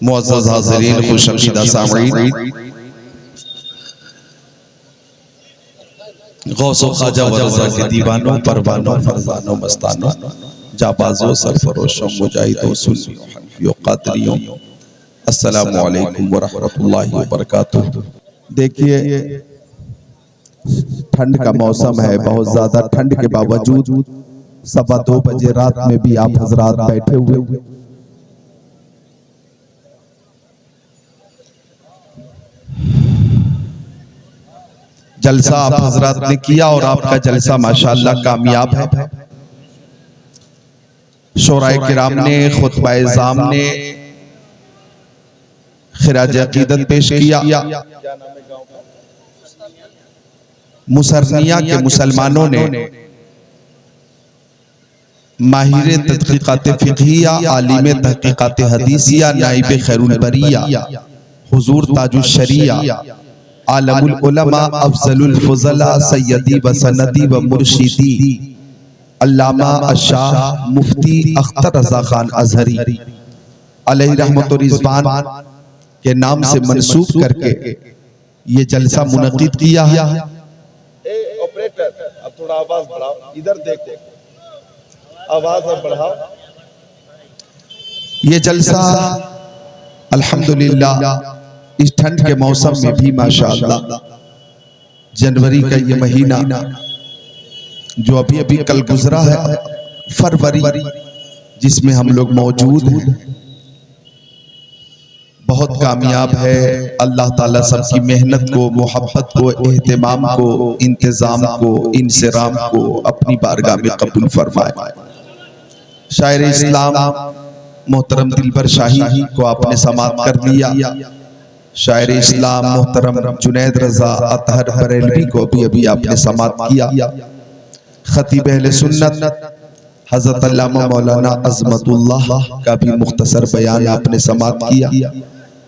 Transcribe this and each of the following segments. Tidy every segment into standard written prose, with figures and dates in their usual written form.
मुअज़्ज़ज़ हाज़िरीन, खुशअक़ीदा सामईन, गौस व ख्वाजा व रज़ा के दीवानों, परवानों, फरज़ानों, मस्तानों, जाबाज़ों, सरफरोशों, मुजाहिदों, सुन्नियों, हनफियों, क़ादरियों, अस्सलामु अलैकुम व रहमतुल्लाहि व बरकातुहू। देखिए, ठंड का मौसम है, बहुत ज्यादा ठंड के बावजूद 2:15 बजे रात में भी आप हजरात बैठे हुए जलसा आप हजरात ने किया और आपका जलसा माशाअल्लाह कामयाब है। शोराए किराम ने, खुतबाए ज़ाम ने खिराज अकीदत पेश किया। मुसरनिया के मुसलमानों ने माहिर तहक़ीक़ात फ़िक़हिया, आलिम तहक़ीक़ात हदीसिया, नाइब खैरुल बरिया, हुज़ूर ताजुश शरिया, आलमुल उलमा, अफ़ज़लुल फ़ुज़ला, सय्यदी व सनदी व मुर्शिदी, अल्लामा अशाह मुफ्ती अख्तर रज़ा खान अज़हरी अलैहि रहमत व रिज़वान के नाम से मंसूब करके ये जलसा मुनक़िद किया है। ऑपरेटर, अब थोड़ा आवाज बढ़ाओ, इधर देखो, आवाज अब बढ़ाओ। ये जलसा अल्हम्दुलिल्लाह इस ठंड के मौसम में भी माशाअल्लाह, जनवरी का ये महीना जो अभी अभी कल गुजरा है, फरवरी जिसमें हम लोग मौजूद हैं, बहुत कामयाब है। अल्लाह ताला सबकी मेहनत को, मोहब्बत को, एहतिमाम को, इंतजाम को, इंसराम को अपनी बारगाह में कबूल फरमाए। शायर इस्लाम मोहतरम दिलबर शाही को आपने समाअत कर लिया। शायर इस्लाम मोहतरम जुनैद रज़ा अतहर बरेलवी को भी अभी आपने समाअत किया। खतीब अहले सुन्नत हज़रत अल्लामा मौलाना अज़मतुल्लाह का भी मुख्तसर बयान आपने समाअत किया।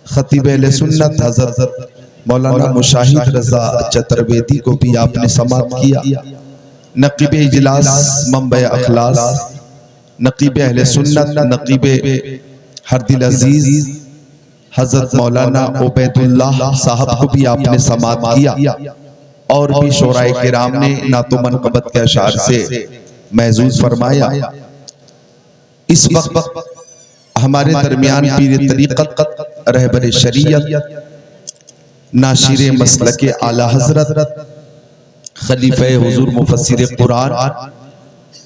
खतीब अहले सुन्नत हज़रत मौलाना मुशाहिद रज़ा चतुर्वेदी को भी आपने समाअत किया। नक़ीब इजलास मंबे अखलास, नक़ीब अहले सुन्नत, नक़ीब हरदिल अजीज हज़रत मौलाना उबैदुल्लाह साहब को भी आपने समाअत किया। और भी शोराए किराम ने नातो मनक़बत के अशार से महजूज फरमाया। इस वक्त हमारे दरमियान पीर तरीक़त, रहबर शरीयत, नाशिर मसलके आला हज़रत, खलीफे हुज़ूर मुफस्सिर कुरान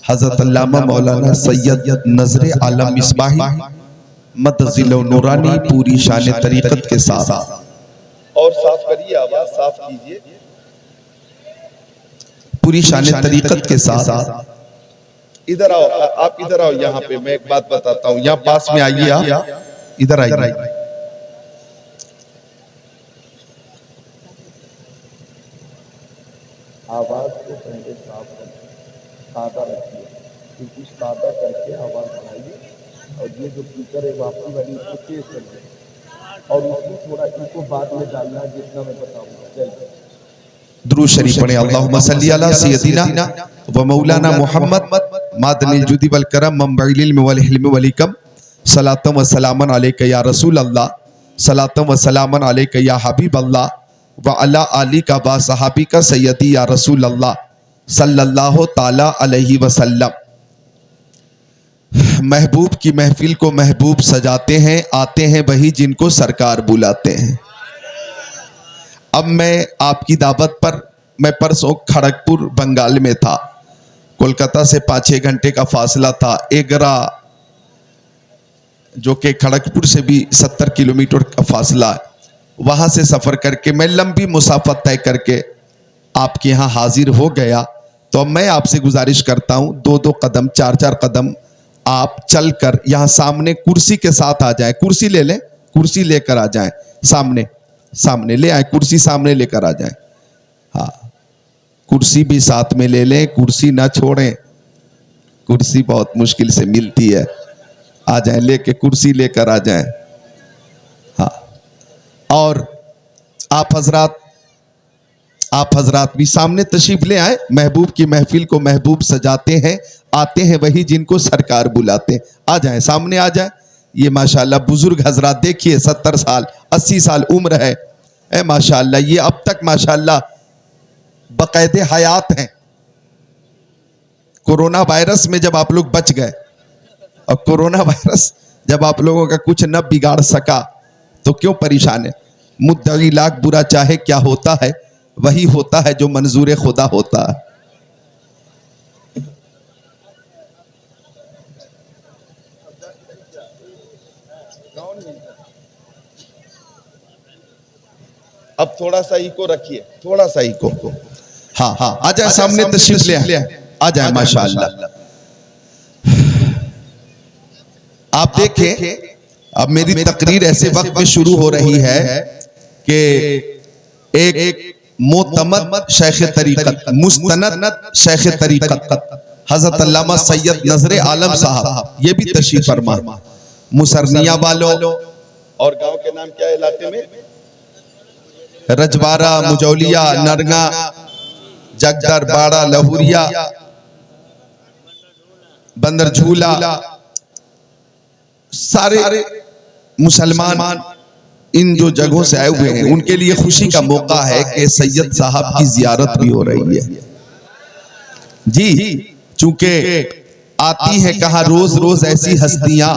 हज़रत अल्लामा मौलाना सैयद नज़रे आलम मिसबाही मदज़िलो नूरानी पूरी शान तरीक़त के साथ। और साफ करिए, आवाज साफ कीजिए। पूरी शान तरीक़त के साथ इधर आओ, आप इधर आओ, यहाँ पे मैं एक बात बताता हूँ, यहाँ पास में आइए, आप इधर आइए। आवाज को पहले साफ रखिए, सादा रखिए, क्योंकि सादा करके आवाज बढ़ाइए। और ये जो स्पीकर है वापसी वाली, इसको तेज करिए और उसमें थोड़ा इनको बाद में डालना, जितना मैं बताऊंगा। चलिए दुरूद शरीफ पढ़ें। अल्लाहुम्मा सल्ली अला सय्यदिना व मौलाना मुहम्मद मादनिल जुदी वल करम मंबइल इल्म वल हिल्म वल हिकम, सलातम व सलामन अलैका या रसूल अल्लाह, सलातम व सलामन अलैका या हबीब अल्लाह व अला आली का बा सहाबी का सय्यदी या रसूल अल्लाह सल्लल्लाहु ताला अलैहि वसल्लम। महबूब की महफिल को महबूब सजाते हैं, आते हैं वही जिनको सरकार बुलाते हैं। अब मैं आपकी दावत पर, मैं परसों खड़गपुर बंगाल में था, कोलकाता से 5-6 घंटे का फासला था। एगरा जो कि खड़गपुर से भी 70 किलोमीटर का फासला है, वहां से सफर करके मैं लंबी मुसाफत तय करके आपके यहाँ हाजिर हो गया। तो मैं आपसे गुजारिश करता हूँ 2-2 कदम, 4-4 कदम आप चलकर यहाँ सामने कुर्सी के साथ आ जाएं। कुर्सी ले लें, कुर्सी लेकर आ जाएं, सामने सामने ले आए, कुर्सी सामने लेकर आ जाएं। हाँ, कुर्सी भी साथ में ले लें, कुर्सी ना छोड़ें, कुर्सी बहुत मुश्किल से मिलती है। आ जाएं, लेके कुर्सी लेकर आ जाएं। हाँ, और आप हजरात भी सामने तशरीफ ले आए। महबूब की महफिल को महबूब सजाते हैं, आते हैं वही जिनको सरकार बुलाते हैं। आ जाएं, सामने आ जाएं। ये माशाल्लाह बुजुर्ग हजरात देखिए 70 साल 80 साल उम्र है माशाल्लाह। ये अब तक माशाल्लाह बकायदे हयात हैं। कोरोना वायरस में जब आप लोग बच गए और कोरोना वायरस जब आप लोगों का कुछ न बिगाड़ सका तो क्यों परेशान है। मुद्दई लाख बुरा चाहे क्या होता है, वही होता है जो मंजूर खुदा होता है। अब थोड़ा सा इको रखिए, थोड़ा सा इको। हाँ हाँ आ जाए सामने तशरीफ ले आ जाए माशाअल्लाह। आप देखें अब मेरी तकरीर ऐसे वक्त में शुरू हो रही है कि एक मोतमद शेख तरीकत, मुस्तनद शेख तरीकत हजरत अल्लामा सैयद नजरे आलम साहब ये भी तशरीफ फरमा। मुसरनिया वालों और गांव के नाम क्या है इलाके में? रजवाड़ा, मुजौलिया, नरगा, जगदर, बाड़ा, लहुरिया, बंदर झूला, सारे मुसलमान इन जो जगहों से आए हुए हैं उनके लिए खुशी का मौका है कि सैयद साहब की जियारत भी हो रही है जी। चूंकि आती है कहा रोज रोज ऐसी हस्तियां,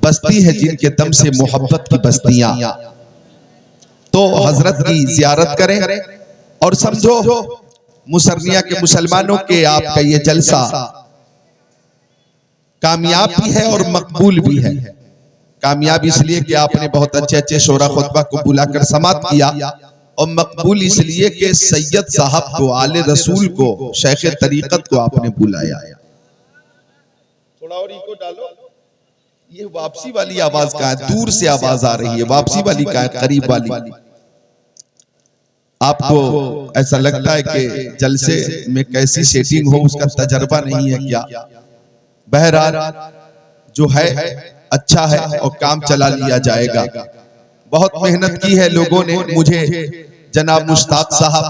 बस्ती है जिनके दम से मोहब्बत की बस्तियां। तो हजरत की जियारत करें और समझो मुसरनिया के मुसलमानों के आपका ये जलसा कामयाब भी है और मकबूल भी है। कामयाब इसलिए कि आपने बहुत अच्छे अच्छे शोरा खुतबा को बुलाकर समात किया, और मकबूल इसलिए कि सैयद साहब को, आले रसूल को, शेख तरीकत को आपने बुलाया। थोड़ा और इको डालो। ये वापसी वाली आवाज का है, दूर से आवाज आ रही है, वापसी वाली का है, करीब वाली। आपको ऐसा लगता है कि जलसे में कैसी सेटिंग हो उसका तजर्बा नहीं है क्या? बहरहाल जो है अच्छा है और काम चला लिया जाएगा। बहुत मेहनत की है लोगों ने। मुझे जनाब मुश्ताक साहब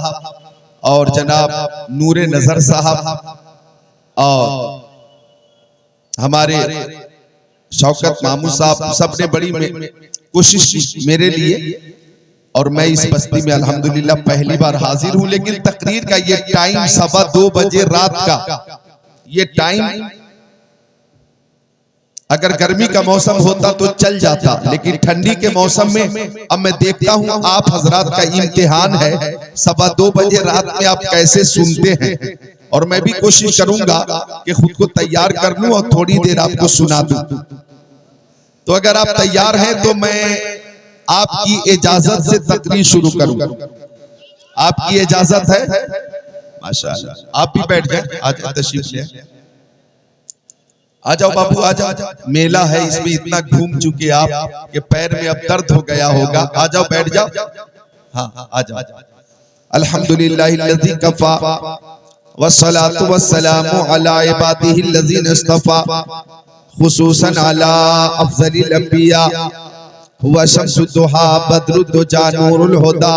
और जनाब नूरे नजर साहब और हमारे शौकत मामू साहब सबने बड़ी कोशिश की मेरे लिए, और मैं इस बस्ती में अल्हम्दुलिल्लाह पहली बार हाजिर हूं। लेकिन तकरीर का ये टाइम 2:15 बजे रात का, ये टाइम अगर गर्मी का मौसम होता तो चल जाता, लेकिन ठंडी के मौसम में अब मैं देखता हूं आप हजरात का इम्तिहान है। 2:15 बजे रात में आप कैसे सुनते हैं, और मैं भी कोशिश करूंगा कि खुद को तैयार कर लूं और थोड़ी देर आपको सुना दूं। तो अगर आप तैयार हैं तो मैं आपकी इजाजत से तकरीर शुरू करूंगा। आपकी इजाजत है? माशाअल्लाह। आप भी बैठ जाए, आज तशरीफ ले आ जाओ बाबू, आ जाओ। मेला है, इसमें इतना घूम चुके आप कि पैर में अब दर्द हो गया होगा। आ जाओ, बैठ जाओ। हाँ आ जाओ। अल्हम्दुलिल्लाहिल्लज़ी कफ़ा वस्सलातु वस्सलामु अला इबादिहिल्लज़ीना इस्तफ़ा खुसूसन अला अफ़ज़लिल अंबिया हुवा शम्सुद्दुहा बद्रुद्दुजा नूरुल हुदा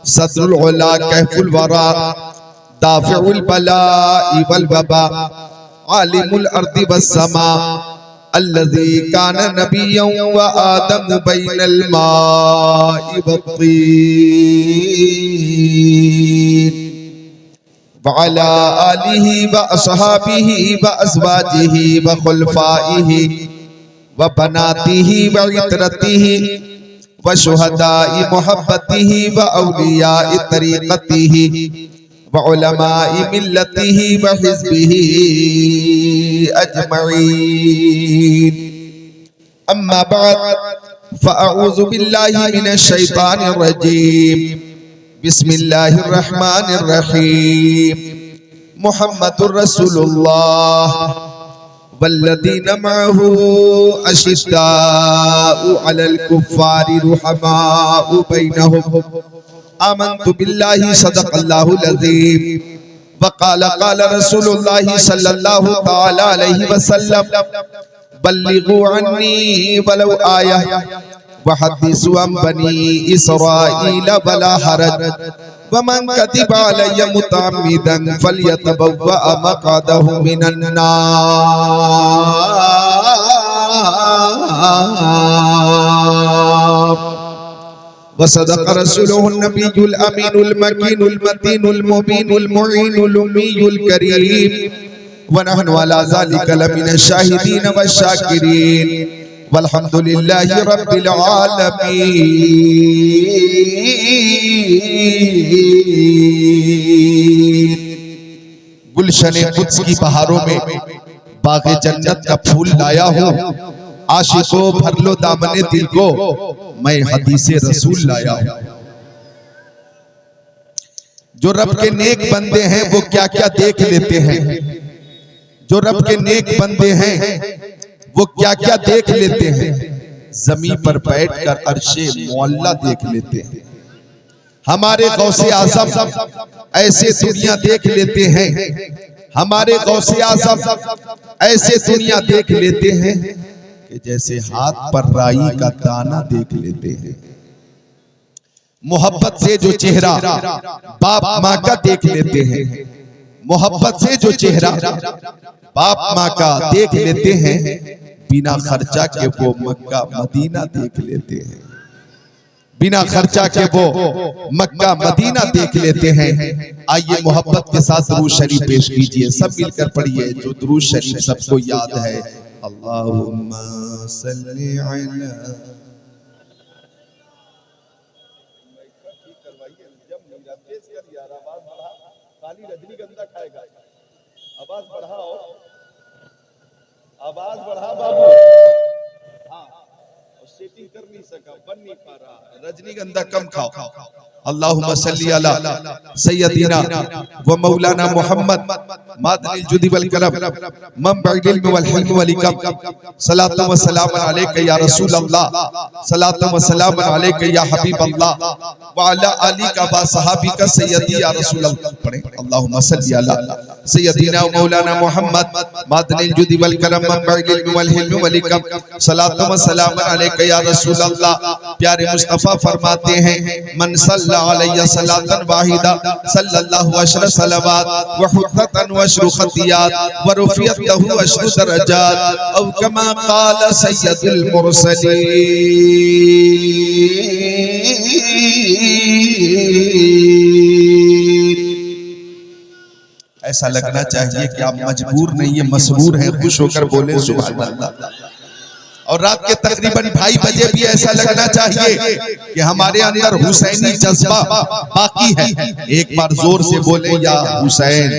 सदरुल उला कहफुल वरा दाफ़िउल बला'i वल वबा आलिमुल अर्दि वस्समा अल्लज़ी काना नबिय्यन व आदम बैनल मा'i वत्तीन व अला आलिहि व अस्हाबिहि व अज़वाजिहि व खुलफाइहि व बनातिहि व इतरतिहि व शुहदा'i मुहब्बतिहि व औलिया'i तरीक़तिहि व उलमा'i मिल्लतिहि व हिज़्बिहि अजमईन। अम्मा बअद फ़अऊज़ु बिल्लाहि मिनश शैतानिर रजीम। बिस्मिल्लाहिर रहमानिर रहीम। मुहम्मदुर रसूलुल्लाह वल्लज़ीना मअहू अशिद्दाउ अलल कुफ़्फ़ारि रुहमाउ बैनहुम आमन्तु बिल्लाहि सदक़ल्लाहुल अज़ीम व क़ाला रसूलुल्लाहि सल्लल्लाहु तआला अलैहि वसल्लम बल्लिगू अन्नी वलौ आया व हद्दिसू अन बनी इसराईल वला हरज व मन कतिबा अलैहि मुतअम्मिदन फलयतबव्वा मक़अदहु मिनन नार। वसदक़ रसूलुहुन नबियुल अमीनुल मकीनुल मतीनुल मुबीनुल मुईनुल उम्मीयुल करीम व नहनु अला ज़ालिका लमिनश शाहिदीन वश्शाकिरीन वल्हम्दुलिल्लाहि रब्बिल आलमीन। गुलशने कुद्स की बहारों में बाग़े जन्नत का फूल लाया हूँ, आशिकों भर लो दामने दिल को, मैं हदीसे रसूल लाया हूँ। जो रब के नेक बंदे हैं वो क्या क्या देख लेते हैं, जो रब के नेक बंदे हैं वो क्या क्या देख लेते हैं। जमीन पर बैठकर अर्शे मुअल्ला देख लेते हैं। हमारे गौसे आज़म ऐसे दुनिया देख लेते हैं, हमारे गौसे आज़म ऐसे दुनिया देख लेते हैं कि जैसे हाथ पर राई का दाना देख लेते हैं। मोहब्बत से जो चेहरा बाप माँ का देख लेते हैं, मोहब्बत से जो चेहरा बाप माँ का देख लेते हैं, बिना खर्चा के वो मक्का मदीना देख लेते हैं, बिना खर्चा के वो मक्का मदीना देख लेते हैं। आइए मोहब्बत के साथ दुरूद शरीफ पेश कीजिए, सब मिलकर पढ़िए जो दुरूद शरीफ सबको याद है। अल्लाहुम्मा सल्ली अला काली रजनीगंधा खाएगा। आवाज बढ़ाओ, आवाज बढ़ा बाबू। हाँ, सेटिंग कर नहीं सका, बन नहीं पा रहा, रजनीगंधा कम खाओ। अल्लाहुम्मा सल्ली अला सय्यदिना व मौलाना मुहम्मद मादनिल जुदी वल करम मंबइल इल्म वल हिल्म वल इकम सलातु व सलाम अलैका या रसूल अल्लाह, सलातु व सलाम अलैका या हबीब अल्लाह व अला आली का व सहाबी का सय्यदी या रसूल अल्लाह। पढ़ें अल्लाहुम्मा सल्ली अला सय्यदिना व मौलाना मुहम्मद मादनिल जुदी वल करम मंबइल इल्म वल हिल्म वल इकम सलातु व सलाम अलैका या रसूल अल्लाह। प्यारे मुस्तफा फरमाते हैं मन सल्ला अलैहि सलातन वाहिदा सल्लल्लाहु अशर सलावत व हुद्दतन व अशरु खतियात व रुफियत लहु अशरु दरजात औ कमा क़ाल सय्यदुल मुरसलीन। ऐसा लगना चाहिए कि आप मजबूर नहीं है, मसरूर हैं, खुश होकर बोले सुभान अल्लाह। और रात के तकरीबन 2:30 बजे भी ऐसा लगना चाहिए कि हमारे अंदर हुसैनी जज्बा बाकी है। एक बार जोर से बोले या हुसैन,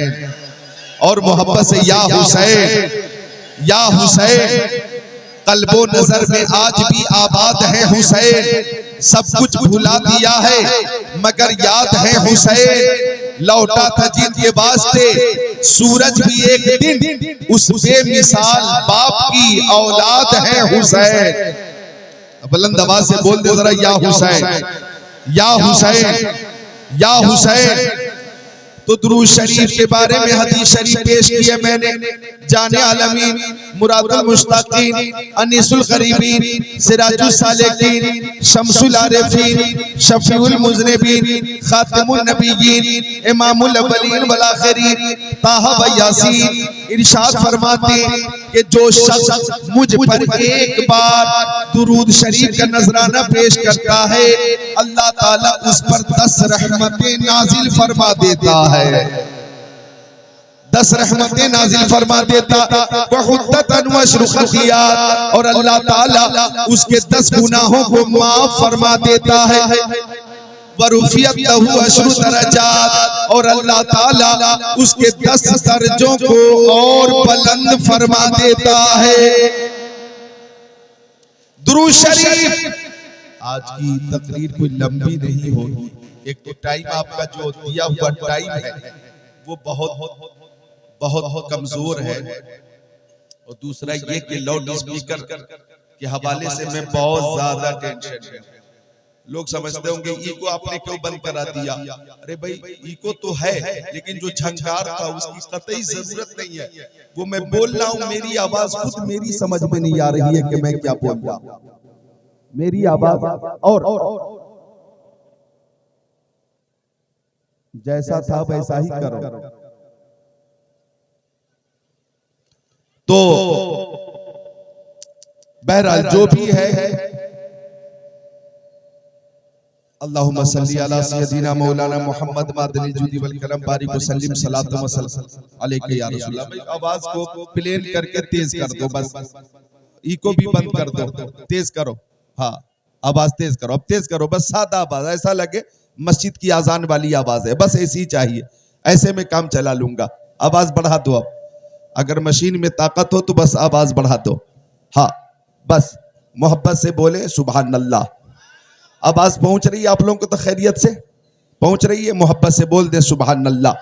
और मोहब्बत से या हुसैन, या हुसैन। कल्बो नजर में आज भी आबाद है हुसैन, सब कुछ भुला दिया है मगर याद है हुसैन। लौटा था जिनके वास्ते सूरज भी एक दिन, उस बेमिसाल बाप की औलाद है हुसैन। बुलंद आवाज से बोल दे जरा या हुसैन, या हुसैन, या हुसैन। तो दुरूद शरीफ के बारे में हदीस शरीफ पेश की है मैंने। जाने आलमीन, मुरादुल मुश्ताकीन, अनीसुल गरीबीन, सिराजुल सालिकीन, शम्सुल आरिफीन, शफीउल मुज़निबीन, खातिमुन नबिय्यीन, इमामुल अव्वलीन वल आखिरीन, ताहा व यासीन इरशाद फरमाते कि जो शख्स मुझ पर एक बार दुरूद शरीफ का नजराना पेश करता है, अल्लाह ताला उस पर 10 रहमतें नाजिल फरमा देता है। 10 रहमतें नाजिल फरमा देता, और अल्लाह ताला उसके 10 गुनाहों को माफ फरमा देता है। और अल्लाह ताला उसके 10 दर्जों को और बुलंद फरमा देता है। दुरूद शरीफ। आज की तकरीर कोई लंबी नहीं होगी, एक तो टाइम आपका जो दिया हुआ टाइम है वो बहुत बहुत कमजोर है, और दूसरा ये कि लाउड स्पीकर के हवाले से मैं बहुत ज्यादा टेंशन में। लोग समझते होंगे ईको आपने क्यों बंद करा दिया। अरे भाई ईको तो है, लेकिन जो झंकार था उसकी कतई जरूरत नहीं है। वो मैं बोल रहा हूँ, मेरी आवाज खुद मेरी समझ में नहीं आ रही है कि मैं क्या बोल रहा हूँ। मेरी आवाज और जैसा था वैसा ही करो। तो 10 रहमतें नाजिल फरमा देता है। 10 रहमतें नाजिल फरमा देता है। और अल्लाह ताला उसके 10 दर्जों को और बुलंद फरमा देता है। दुरूद शरीफ। आज की तकरीर कोई लंबी नहीं होगी, एक तो टाइम आपका जो दिया हुआ टाइम है वो बहुत बहुत कमजोर है, और दूसरा ये कि लाउड स्पीकर के हवाले से मैं बहुत ज्यादा टेंशन में। लोग समझते होंगे ईको आपने क्यों बंद करा दिया। अरे भाई ईको तो है, लेकिन जो झंकार था उसकी कतई जरूरत नहीं है। वो मैं बोल रहा हूँ, मेरी आवाज और बहरहाल जो भी है, अल्लाहुम्मा सल्ली अला सय्यदिना मौलाना मुहम्मद मादनी जुदी वल करम बारिक वसल्लिम सलातो वसल्लम अलैका या रसूलल्लाह। भाई आवाज को प्लेन करके तेज कर दो, बस इको भी बंद कर दो, तेज करो। हाँ, आवाज तेज करो, अब तेज करो, बस सादा आवाज, ऐसा लगे मस्जिद की आजान वाली आवाज है, बस ऐसी चाहिए, ऐसे में काम चला लूंगा। आवाज बढ़ा दो, अब अगर मशीन में ताकत हो तो बस आवाज बढ़ा दो। हाँ, बस मोहब्बत से बोले सुभान अल्लाह। आवाज पहुंच रही है आप लोगों को तो खैरियत से पहुंच रही है, मोहब्बत से बोल दे सुभान अल्लाह।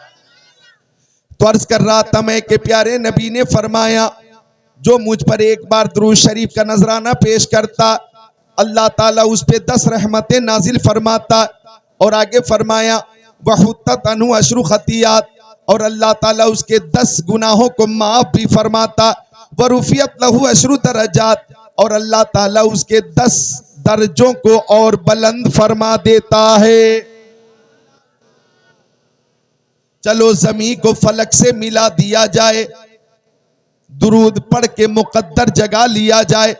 तो अर्ज कर रहा था मैं कि प्यारे नबी ने फरमाया, जो मुझ पर एक बार दुरूद शरीफ का नजराना पेश करता, अल्लाह ताला उस पे 10 रहमतें नाजिल फरमाता। और आगे फरमाया वहुत्तत अनु अशरु खतियात, और अल्लाह ताला उसके 10 गुनाहों को माफ भी फरमाता। वरुफियत लहू अशरु दरजात, और अल्लाह ताला उसके 10 दर्जों को और बुलंद फरमा देता है। चलो जमीन को फलक से मिला दिया जाए, दुरूद पढ़ के मुकद्दर जगा लिया जाए।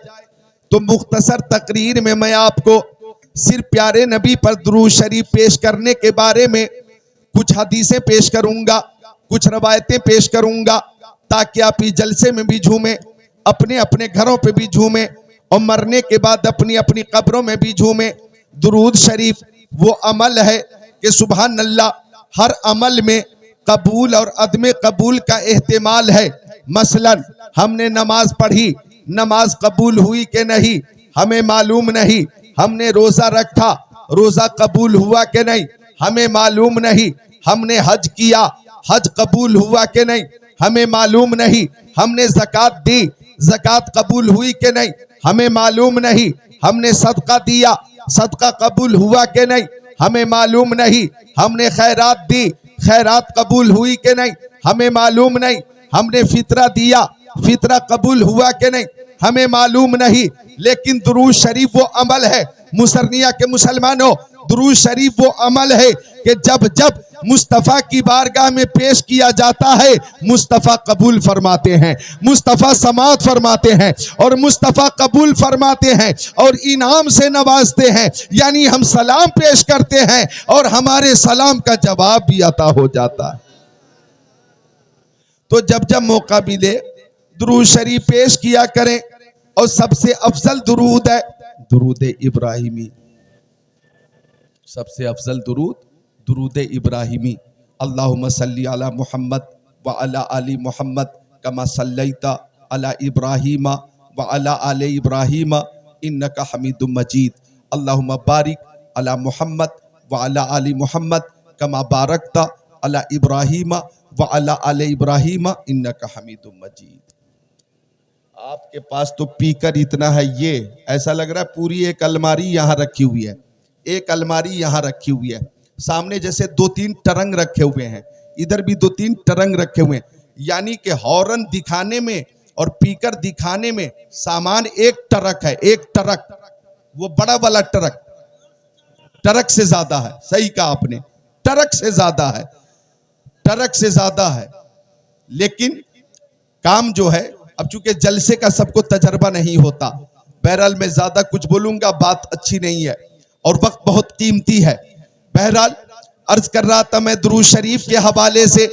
तो मुख्तसर तकरीर में मैं आपको सिर्फ प्यारे नबी पर दुरूद शरीफ पेश करने के बारे में कुछ हदीसें पेश करूंगा, कुछ रवायतें पेश करूंगा, ताकि आप इस जलसे में भी झूमें, अपने अपने घरों पे भी झूमें, और मरने के बाद अपनी अपनी कब्रों में भी झूमें। दुरूद शरीफ वो अमल है कि सुभान अल्लाह, हर अमल में कबूल और अदम कबूल का एहतिमाल है। मसलन हमने नमाज पढ़ी, नमाज कबूल हुई कि नहीं हमें मालूम नहीं। हमने रोजा रखा, रोजा कबूल हुआ कि नहीं हमें मालूम नहीं। हमने हज किया, हज कबूल हुआ कि नहीं हमें मालूम नहीं। हमने ज़कात दी, ज़कात कबूल हुई कि नहीं हमें मालूम नहीं। हमने सदका दिया, सदका कबूल हुआ कि नहीं हमें मालूम नहीं। हमने खैरात दी, खैरात कबूल हुई कि नहीं हमें मालूम नहीं। हमने फितरा दिया, फितरा कबूल हुआ कि नहीं हमें मालूम नहीं। लेकिन दुरूद शरीफ वो अमल है, मुसरनिया के मुसलमानों, दुरूद शरीफ वो अमल है कि जब जब मुस्तफ़ा की बारगाह में पेश किया जाता है, मुस्तफ़ा कबूल फरमाते हैं, मुस्तफ़ा समात फरमाते हैं, और मुस्तफ़ा कबूल फरमाते हैं और इनाम से नवाजते हैं। यानी हम सलाम पेश करते हैं और हमारे सलाम का जवाब भी अता हो जाता है। तो जब जब मौका मिले दुरूद शरीफ पेश किया करें, और सबसे अफजल दुरूद है दुरूद इब्राहिमी। सबसे अफजल दुरूद दुरूद इब्राहिमी। अल्लाहुम्मा सल्ली अला मुहम्मद व अला आली मुहम्मद कमा सल्लैता अला इब्राहीम व अला आले इब्राहीम इन्नका हमीदुम मजीद। अल्लाहुम्मा बारिक अला मुहम्मद व अला आली मुहम्मद कमा बारकता अला इब्राहीम व अला आले इब्राहीम इन्नका हमीदुम मजीद। आपके पास तो पीकर इतना है, ये ऐसा लग रहा है पूरी एक अलमारी यहाँ रखी हुई है, एक अलमारी यहाँ रखी हुई है। सामने जैसे 2-3 टरंग रखे हुए हैं, इधर भी 2-3 टरंग रखे हुए हैं। यानी कि हॉर्न दिखाने में और पीकर दिखाने में सामान एक ट्रक है, एक ट्रक, वो बड़ा वाला ट्रक, ट्रक से ज्यादा है। सही कहा आपने, ट्रक से ज्यादा है, ट्रक से ज्यादा है। लेकिन काम जो है, अब चूंकि जलसे का सबको तजर्बा नहीं होता, बहरहाल मैं ज्यादा कुछ बोलूंगा बात अच्छी नहीं है और वक्त बहुत कीमती है। बहरहाल अर्ज कर रहा था मैं दुरूद शरीफ के हवाले से,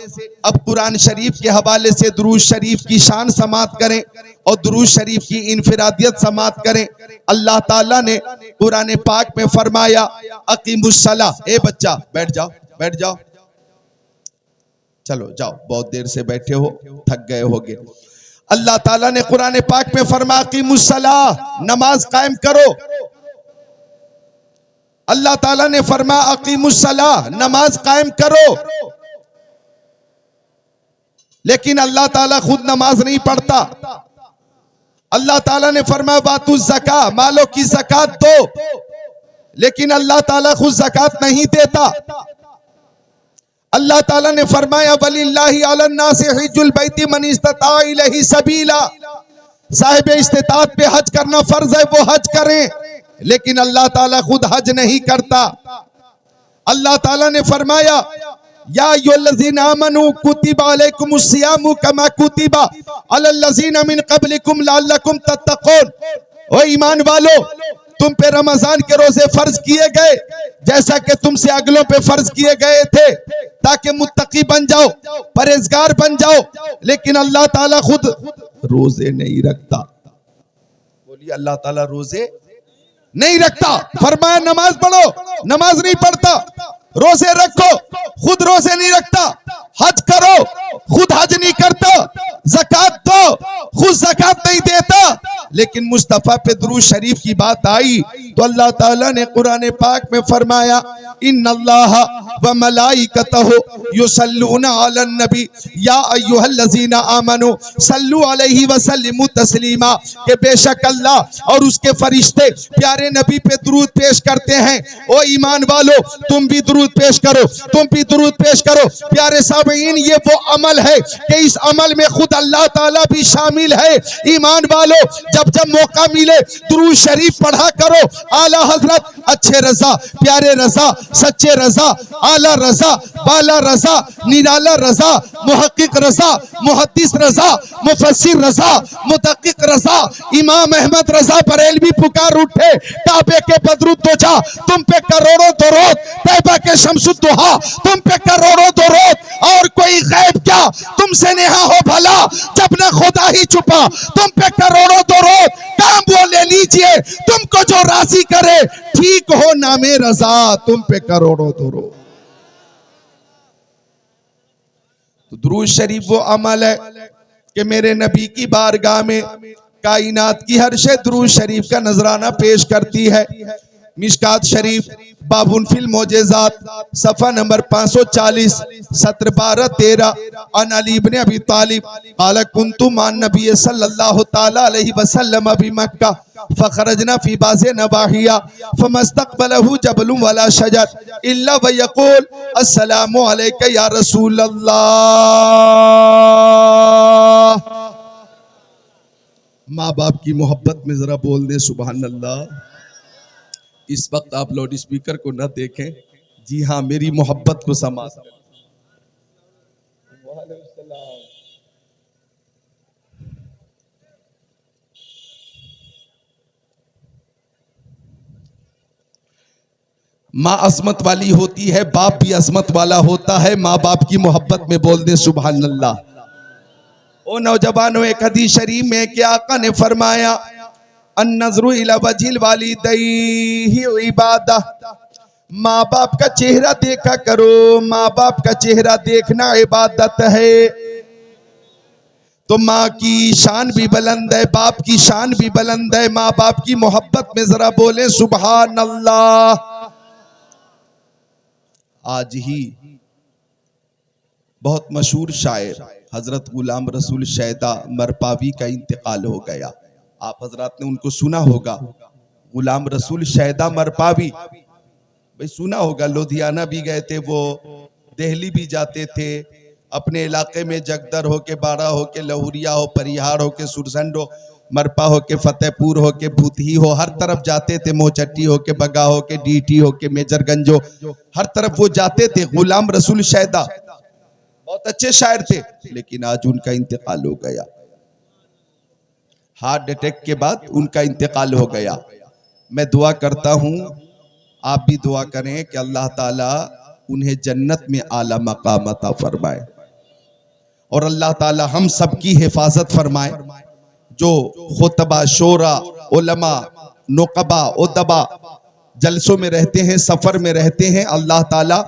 अब कुरान शरीफ के हवाले से दुरूद शरीफ की शान समात करें और दुरूद शरीफ की इनफिरादियत समात करें। अल्लाह ताला ने कुरान पाक में फरमाया अकीमुस्सला, ए बच्चा बैठ जाओ, बैठ जाओ, चलो जाओ, बहुत देर से बैठे हो, थक गए होगे। अल्लाह ताला ने कुरान पाक में फरमाया अकीमुस्सला, नमाज कायम करो। अल्लाह ताला ने फरमाया अकीमुस्सला, नमाज कायम करो। लेकिन अल्लाह ताला खुद नमाज नहीं पढ़ता। अल्लाह ताला ने फरमाया वातु ज़का, मालों की ज़कात दो, लेकिन अल्लाह ताला खुद ज़कात नहीं देता। अल्लाह ताला ने फरमाया वलिल्लाहि अलन्नासि हिज्जुल बैति मन इस्तता इलैहि सबीला, साहिब इस्तिताअत पे हज करना फर्ज है, वो हज करें, लेकिन अल्लाह ताला खुद हज नहीं करता। अल्लाह ताला ने फरमाया या अय्युहल्लज़ीना आमनू कुतिबा अलैकुमुस्सियामु कमा कुतिबा अलल्लज़ीना मिन क़ब्लिकुम लअल्लकुम तत्तक़ून, ओ ईमान वालों, तुम पे रमजान के रोजे फर्ज किए गए जैसा कि तुमसे अगलों पे फर्ज किए गए थे, ताकि मुत्तकी बन जाओ, परहेजगार बन जाओ। लेकिन अल्लाह ताला खुद रोजे नहीं रखता। बोलिए, अल्लाह ताला रोजे नहीं रखता। फरमाया नमाज पढ़ो, नमाज नहीं पढ़ता। रोजे रखो, खुद रोजे नहीं रखता। हज करो, खुद हज नहीं करता। ज़कात दो, खुद ज़कात नहीं देता। लेकिन मुस्तफा पे दुरूद शरीफ की बात आई तो अल्लाह ताला ने कुरान पाक में फरमाया, इन्नल्लाह व मलाइकतहु युसल्लूना अलन नबी या अय्युहल्लज़ीना आमनू सल्लू अलैहि व सल्लिमू तस्लीमा, कि बेशक अल्लाह और उसके फरिश्ते प्यारे नबी पे दुरूद पेश करते हैं। ओ ईमान वालों, तुम भी दुरूद पेश करो, तुम भी दुरूद पेश करो। प्यारे सामीईन, ये वो अमल है कि इस अमल में खुद अल्लाह ताला भी शामिल है। ईमान वालों, जब जब मौका मिले दुरूद शरीफ पढ़ा करो। आला हजरत अच्छे रजा, प्यारे रजा, सच्चे रजा, आला रजा, बाला रजा, निराला रजा, मुहक्किक रजा, मुहद्दिस रजा, मुफस्सिर रजा, मुदक्किक रजा, इमाम अहमद रजा बरेलवी पुकार उठे, काबे के बदरुद्दोजा तुम पे करोड़ों दरूद, तैयबा के शम्सुद्दुहा तुम पे करोड़ों दरूद, और कोई गैब क्या तुमसे नेहा हो भला, जब न खुदा ही छुपा तुम पे करोड़ों दरूद। काम वो ले लीजिए, तुमको जो राजी करे, ठीक हो नामे रजा तुम पे करोड़ों दरूद। तो दुरूद शरीफ वो अमल है कि मेरे नबी की बारगाह में कायनात की हर शे दुरूद शरीफ का नजराना पेश करती है। मिशकात शरीफ बाबुन फिल मोजेजात सफा नंबर 540 सत्र 12-13 अन अली इब्न अबी तालिब क़ाल कुन्तु मान नबी सल्लल्लाहु तआला अलैहि वसल्लम अबी मक्का फखरजना फी बाज़े नवाहिया फमस्तक़बलहु जबलुन वला शजर इल्ला व यक़ूल अस्सलामु अलैका या रसूल अल्लाह। माँ बाप की मोहब्बत में जरा बोल दे सुभान अल्लाह। इस वक्त आप लाउड स्पीकर को न देखें, जी हाँ, मेरी मोहब्बत को समा। माँ अजमत वाली होती है, बाप भी अजमत वाला होता है। माँ बाप की मोहब्बत में बोल दे सुभान अल्लाह। ओ नौजवानों, एक हदीस शरीफ में क्या आका ने फरमाया, अन्नज़रु इला वजिल वालिदैहि इबादा, माँ बाप का चेहरा देखा करो, माँ बाप का चेहरा देखना इबादत है। तो माँ की शान भी बुलंद है, बाप की शान भी बुलंद है। माँ बाप की मोहब्बत में जरा बोले सुभान अल्लाह। आज ही बहुत मशहूर शायर हजरत गुलाम रसूल शैदा मरपावी का इंतकाल हो गया। आप हजरात ने उनको सुना होगा, गुलाम रसूल शैदा मरपावी, भाई सुना होगा। लुधियाना भी गए थे वो, दिल्ली भी जाते थे, अपने इलाके में जगदर हो के, बाड़ा हो के, लहुरिया हो, परिहार हो के, सुरसंड हो, मरपा हो के, फतेहपुर हो के, भूतही हो, हर तरफ जाते थे। मोचट्टी हो के, बगा हो के, डीटी हो के, मेजरगंज हो, हर तरफ वो जाते थे। गुलाम रसूल शैदा बहुत अच्छे शायर थे, लेकिन आज उनका इंतकाल हो गया। हार्ट अटैक के बाद उनका इंतकाल हो गया। मैं दुआ करता हूं, आप भी दुआ करें कि अल्लाह ताला उन्हें जन्नत में आला मकाम अता फरमाए और अल्लाह ताला हम सब की हिफाजत फरमाए। जो खुतबा, शोरा, उलमा, नुकबा, उदबा जलसों में रहते हैं, सफर में रहते हैं, अल्लाह ताला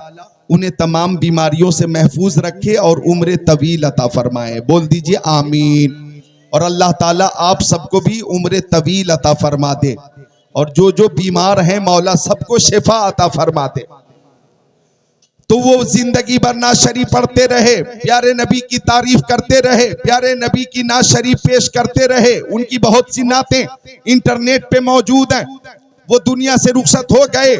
उन्हें तमाम बीमारियों से महफूज रखे और उम्र तवील अता फरमाए। बोल दीजिए आमीन। और अल्लाह ताला आप सबको भी उम्र तवील अता फरमा दे, और जो जो बीमार हैं मौला सबको शिफा अता फरमा दे। तो वो जिंदगी भर नात शरीफ पढ़ते रहे, प्यारे नबी की तारीफ करते रहे, प्यारे नबी की नात शरीफ पेश करते रहे। उनकी बहुत सी नातें इंटरनेट पे मौजूद हैं। वो दुनिया से रुखसत हो गए,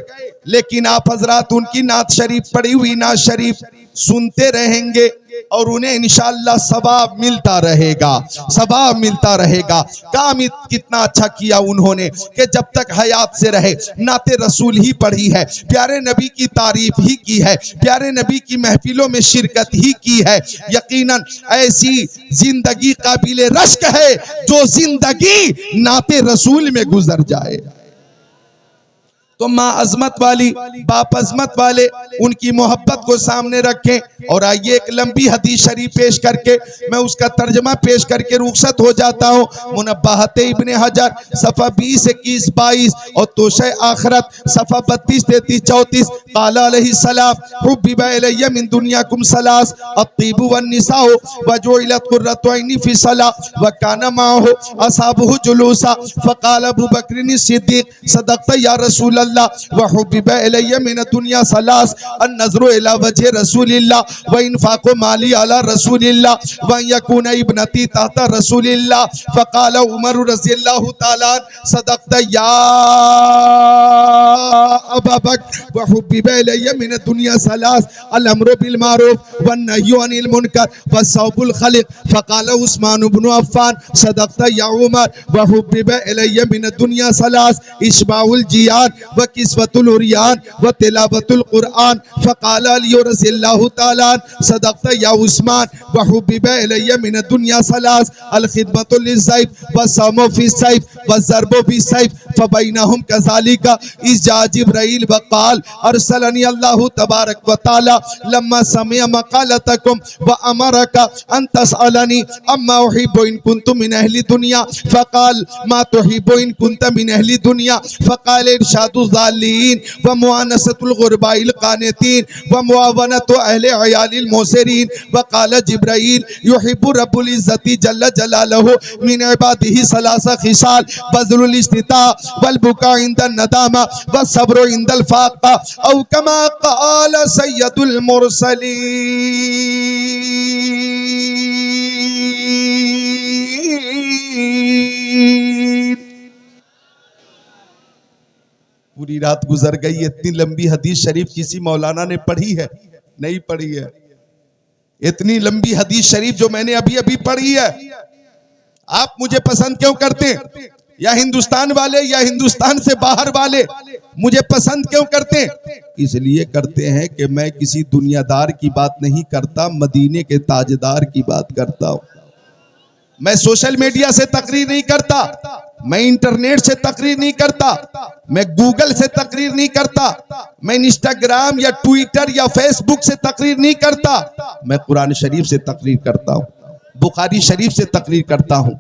लेकिन आप हजरात उनकी नात शरीफ पढ़ी हुई नात शरीफ सुनते रहेंगे और उन्हें इंशाअल्लाह सवाब मिलता रहेगा, सवाब मिलता रहेगा। काम कितना अच्छा किया उन्होंने कि जब तक हयात से रहे नाते रसूल ही पढ़ी है, प्यारे नबी की तारीफ ही की है, प्यारे नबी की महफिलों में शिरकत ही की है। यकीनन ऐसी जिंदगी काबिले रश्क है जो जिंदगी नाते रसूल में गुजर जाए। तो माँ अजमत वाली, बाप अजमत वाले, उनकी मोहब्बत को सामने रखें। और आइए एक लंबी हदीस शरीफ पेश करके मैं उसका तर्जमा पेश करके रुखसत हो जाता हूँ। मुनब्बाहत इब्ने हजर सफ़ा 20, 21, 22 और तोशे आखरत सफ़ा 32, 33, 34। क़ाला अलैहिस्सलाम हुब्बिबा इलैया मिन दुनियाकुम सलास अत्तीबु वन्निसाउ वजुइलत कुर्रतु ऐनी फी सलाह व काना माहु असहाबुहु जुलूसा फ़क़ाल अबू बकर सिद्दीक़ सदक़त या रसूल वहुब्बिबा इलैया मिन दुनिया सलास अन्नज़रु इला वजहि रसूलिल्लाह व इन्फाक़ु माली अला रसूलिल्लाह व यकून इब्नती ताता रसूलिल्लाह फ़क़ाल उमर रज़ियल्लाहु ताला सदक़त या अबा बकर वहुब्बिबा इलैया मिन दुनिया सलास अल अम्रु बिल मारूफ वन नह्यु अनिल मुनकर वसौबुल खलिक फ़क़ाल उस्मान इब्न अफ़्फ़ान सदक़त या उमर वहुब्बिबा इलैया मिन दुनिया सलास इश्बाउल जियान व किस्वतुल उरियान व तिलावतुल कुरआन फ़क़ाल अली रज़ियल्लाहु ताला सदक़त या उस्मान व हुब्बिबा इलैया मिन दुनिया सलास अल खिदमतु लिज़्ज़ैफ व सौमु फी सैफ व ज़रबु फी सैफ फ़बैनहुम कज़ालिका इज़ जा जिब्राईल व क़ाल अरसलनी अल्लाहु तबारक व तआला लम्मा समिअ मक़ालतकुम व अमरका अन तसअलनी अम्मा उहिब्बु इन कुन्तु मिन अहली दुनिया फ़क़ाल मा तुहिब्बु इन कुन्त मिन अहली दुनिया फ़क़ाल इरशादुज़ ज़ालिन व मुआनसतुल गुरबाइल क़ानितीन व मुआवनतु अहले अयालिल मोसरीन व क़ाल जिब्राईल युहिब्बु रब्बुल इज़्ज़ति जल्ल जलालहु मिन इबादिही सलासा खिसाल बज़लुल इस्तिता वल बुका इंदन नदामा व सब्रु इंदल फाक़ा औ कमा क़ाल सय्यदुल मुरसलीन। पूरी रात गुजर गई, इतनी लंबी हदीस शरीफ किसी मौलाना ने पढ़ी है? नहीं पढ़ी है। इतनी लंबी हदीस शरीफ जो मैंने अभी अभी पढ़ी है, आप मुझे पसंद क्यों करते? या हिंदुस्तान वाले या हिंदुस्तान से बाहर वाले मुझे पसंद क्यों करते? इसलिए करते हैं कि मैं किसी दुनियादार की बात नहीं करता, मदीने के ताजदार की बात करता हूं। मैं सोशल मीडिया से तकरीर नहीं करता, मैं इंटरनेट से तकरीर नहीं करता, मैं गूगल से तकरीर नहीं करता, मैं इंस्टाग्राम या ट्विटर या फेसबुक से तकरीर नहीं करता। मैं कुरान शरीफ से तकरीर करता हूं, बुखारी शरीफ से तकरीर करता हूं,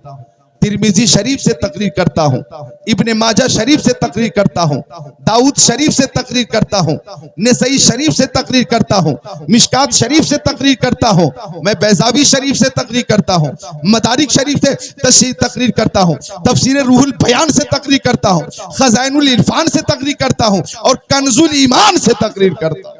तिरमिजी शरीफ से तकरीर करता हूं, इब्ने माजा शरीफ से तकरीर करता हूं, दाऊद शरीफ से तकरीर करता हूं, नसई शरीफ से तकरीर करता हूं, मिशकात शरीफ से तकरीर करता हूं, मैं बैज़ावी शरीफ से तकरीर करता हूं, मदारिक शरीफ से तकरीर करता हूं, तफसीर रूहुल बयान से तकरीर करता हूं, खज़ाइनुल इरफान से तकरीर करता हूं और कंजुल ईमान से तकरीर करता हूं।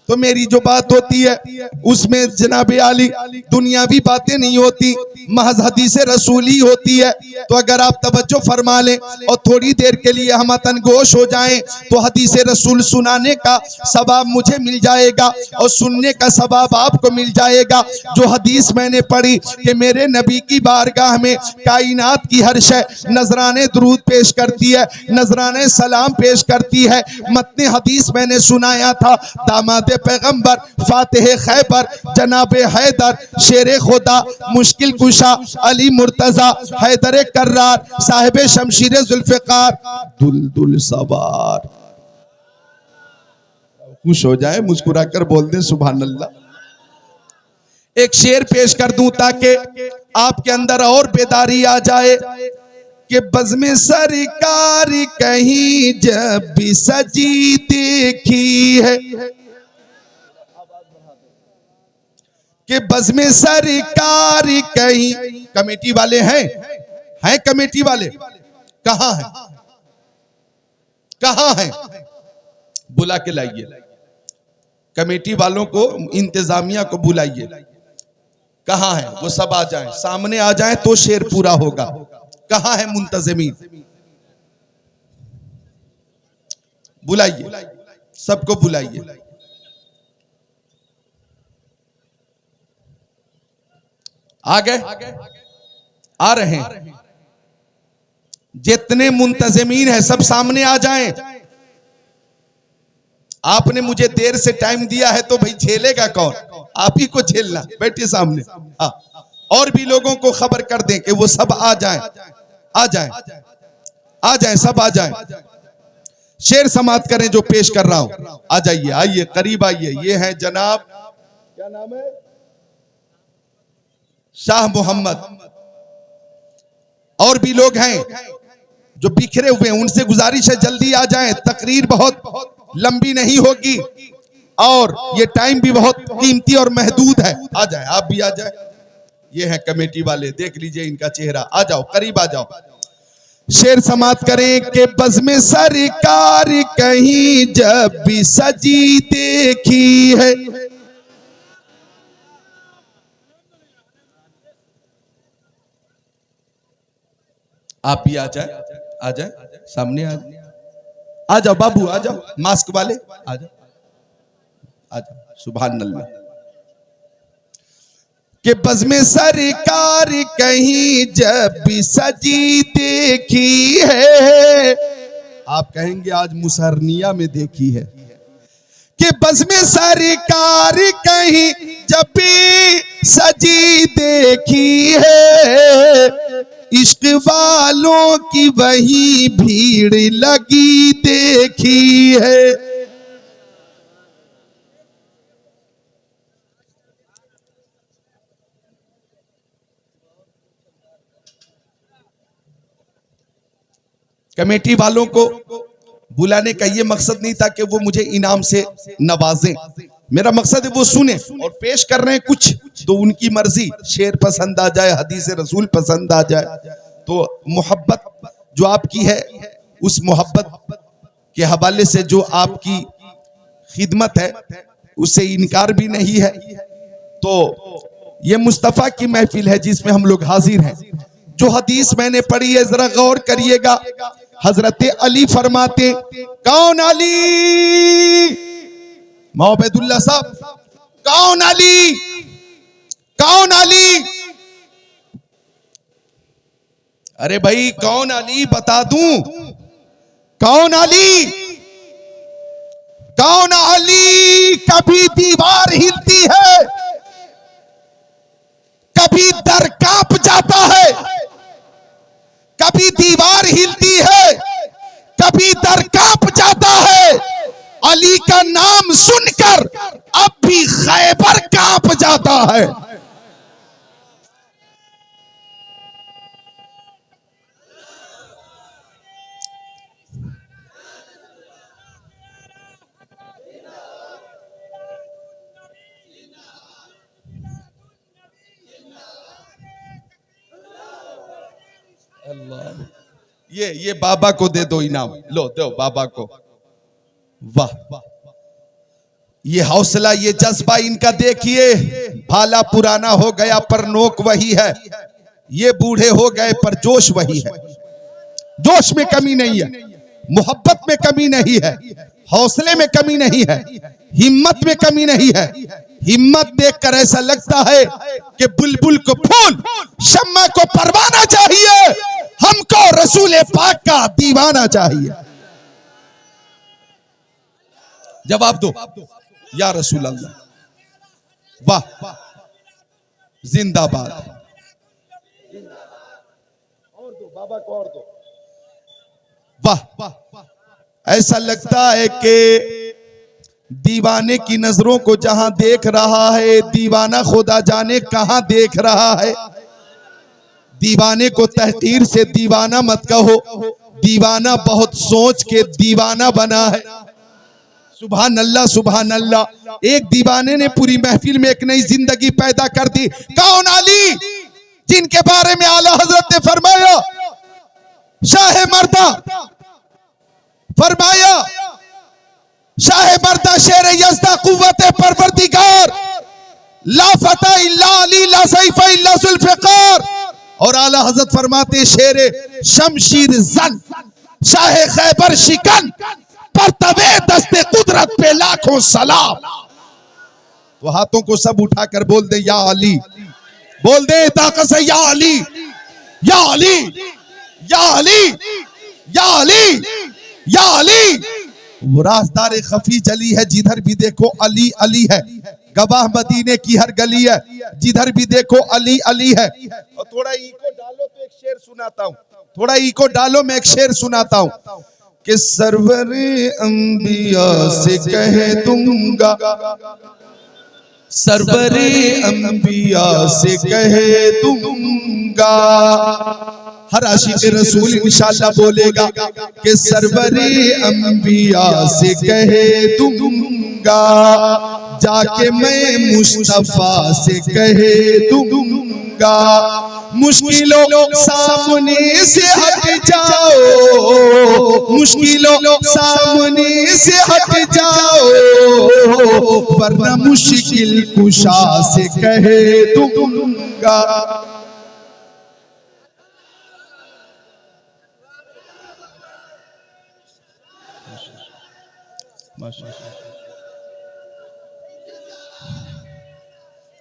तो मेरी जो बात होती है उसमें जनाब आली दुनियावी बातें नहीं होती, महज हदीस रसूली होती है। तो अगर आप तवज्जो फरमा लें और थोड़ी देर के लिए हम तनगोश हो जाएं तो हदीस रसूल सुनाने का सवाब मुझे मिल जाएगा और सुनने का सवाब आपको मिल जाएगा। जो हदीस मैंने पढ़ी कि मेरे नबी की बारगाह में कायनात की हर शय नजराने दुरूद पेश करती है, नजराने सलाम पेश करती है। मतने हदीस मैंने सुनाया था, दामाद पैगंबर फातिह खैबर जनाब हैदर शेर खुदा मुश्किल कुशा अली मुर्तजा हैदर कर्रार साहिब शमशीर जुल्फ़िकार दुलदुल सवार। खुश हो जाए, मुस्कुरा कर बोल दे सुभान अल्लाह। एक शेर पेश कर दूं ताकि आपके अंदर और बेदारी आ जाए कि बज़्म सरकार कहीं जब भी सजी देखी है, कि बज़्म सरकार कहीं। कमेटी वाले हैं कमेटी वाले कहां हैं? कहां हैं? बुला के लाइए कमेटी वालों को, इंतजामिया को बुलाइए। कहां है वो? सब आ जाएं, सामने आ जाएं तो शेर पूरा होगा। कहां है मुंतज़िमीन? बुलाइए, सबको बुलाइए। आ गए, आ रहे हैं। जितने मुंतजिमीन हैं सब सामने आ जाएं। आपने मुझे देर से टाइम दिया है तो भाई झेलेगा कौन? आप ही को झेलना। बैठिए सामने। हाँ, और भी लोगों को खबर कर दें कि वो सब आ जाएं, आ जाएं, आ जाएं, सब आ जाएं। शेर समाप्त करें जो पेश कर रहा हूं। आ जाइए, आइए, करीब आइए। ये है जनाब, क्या नाम है? शाह मोहम्मद। और भी लोग हैं जो बिखरे हुए हैं, उनसे गुजारिश है जल्दी आ जाएं। तकरीर बहुत लंबी नहीं होगी और ये टाइम भी बहुत कीमती और महदूद है। आ जाए, आप भी आ जाए। ये है कमेटी वाले, देख लीजिए इनका चेहरा। आ जाओ, करीब आ जाओ। शेर समाप्त करें कि बज़्म सरकार कहीं जब भी सजी देखी है। आप भी आ जाए, आ जाए, सामने आ जाओ बाबू, आ जाओ, मास्क वाले आ जाओ, आ जाओ। सुभान अल्लाह। कि बज़्म सरकार कहीं जब भी सजी देखी है। आप कहेंगे आज मुसहरनिया में देखी है। कि बज़्म सरकार कहीं जब भी सजी देखी है। इश्क वालों की वही भीड़ लगी देखी है। कमेटी वालों को बुलाने का ये मकसद नहीं था कि वो मुझे इनाम से नवाजें। मेरा मकसद है वो सुने और पेश कर रहे हैं कुछ तो उनकी मर्जी। शेर पसंद आ जाए, हदीस रसूल पसंद आ जाए, तो मोहब्बत जो आपकी है उस मोहब्बत के हवाले से जो आपकी खिदमत है उससे इनकार भी नहीं है। तो ये मुस्तफा की महफिल है जिसमें हम लोग हाजिर हैं। जो हदीस मैंने पढ़ी है जरा गौर करिएगा। हजरत अली फरमाते, कौन अली? मोहब्बतुल्लाह साहब, कौन अली? कौन अली? अरे भाई कौन अली बता दूं? कौन अली? कौन अली? कभी दीवार हिलती है, कभी दर कांप जाता है। कभी दीवार हिलती है, कभी दर कांप जाता है। अली का नाम सुनकर अब भी खैबर कांप जाता है। अल्लाह, ये बाबा को दे दो इनाम। लो दो बाबा को। वाह, ये हौसला, ये जज्बा इनका देखिए। भाला पुराना हो गया पर नोक वही है। ये बूढ़े हो गए पर जोश वही है। जोश में कमी नहीं है, मोहब्बत में कमी नहीं है, हौसले में कमी नहीं है, हिम्मत में कमी नहीं है। हिम्मत देखकर ऐसा लगता है कि बुलबुल को फूल, शम्मा को परवाना चाहिए, हमको रसूल पाक का दीवाना चाहिए। जवाब दो या रसूल अल्लाह। वाह, जिंदाबाद। और दो बाबा को, और दो। वाह, ऐसा लगता है कि दीवाने की नजरों को जहां देख रहा है, दीवाना खुदा जाने कहां देख रहा है। दीवाने को तहकीर से दीवाना मत कहो, दीवाना बहुत सोच के दीवाना बना है। सुभान अल्लाह, सुभान अल्लाह। एक दीवाने ने पूरी महफिल में एक नई जिंदगी पैदा कर दी। कौन? अली, जिनके बारे में आला हजरत ने फरमाया, शाह मर्दा, फरमाया शाह मर्दा शेर यज़्दा कुव्वत परवरदिगार, ला फता इल्ला अली, ला सैफ इल्ला जुल्फ़िकार। और आला हजरत फरमाते शेर शमशीर जन, शाह खैबर शिकन, परतब कुदरत पे लाखों सलाम। तो हाथों को सब उठाकर बोल दे या अली, बोल दे ताकत से या अली, या अली, या अली, या अली, या अली। वो राज़दार खफी अली है, जिधर भी देखो अली अली है। गवाह मदीने की हर गली है, जिधर भी देखो अली अली है। और थोड़ा इको डालो तो एक शेर सुनाता हूं, थोड़ा इको डालो, मैं एक शेर सुनाता हूं कि सरवरे अंबिया से कह दूंगा, सरवरे अंबिया से कह दूंगा। हर आशिक रसूल इंशाअल्लाह बोलेगा कि सरवरे अंबिया से कह दूंगा, जाके मैं मुस्तफा से कह दूंगा। मुश्किलों सामने से हट जाओ, मुश्किलों सामने से हट जाओ, वरना मुश्किल कुशा से कह दूंगा।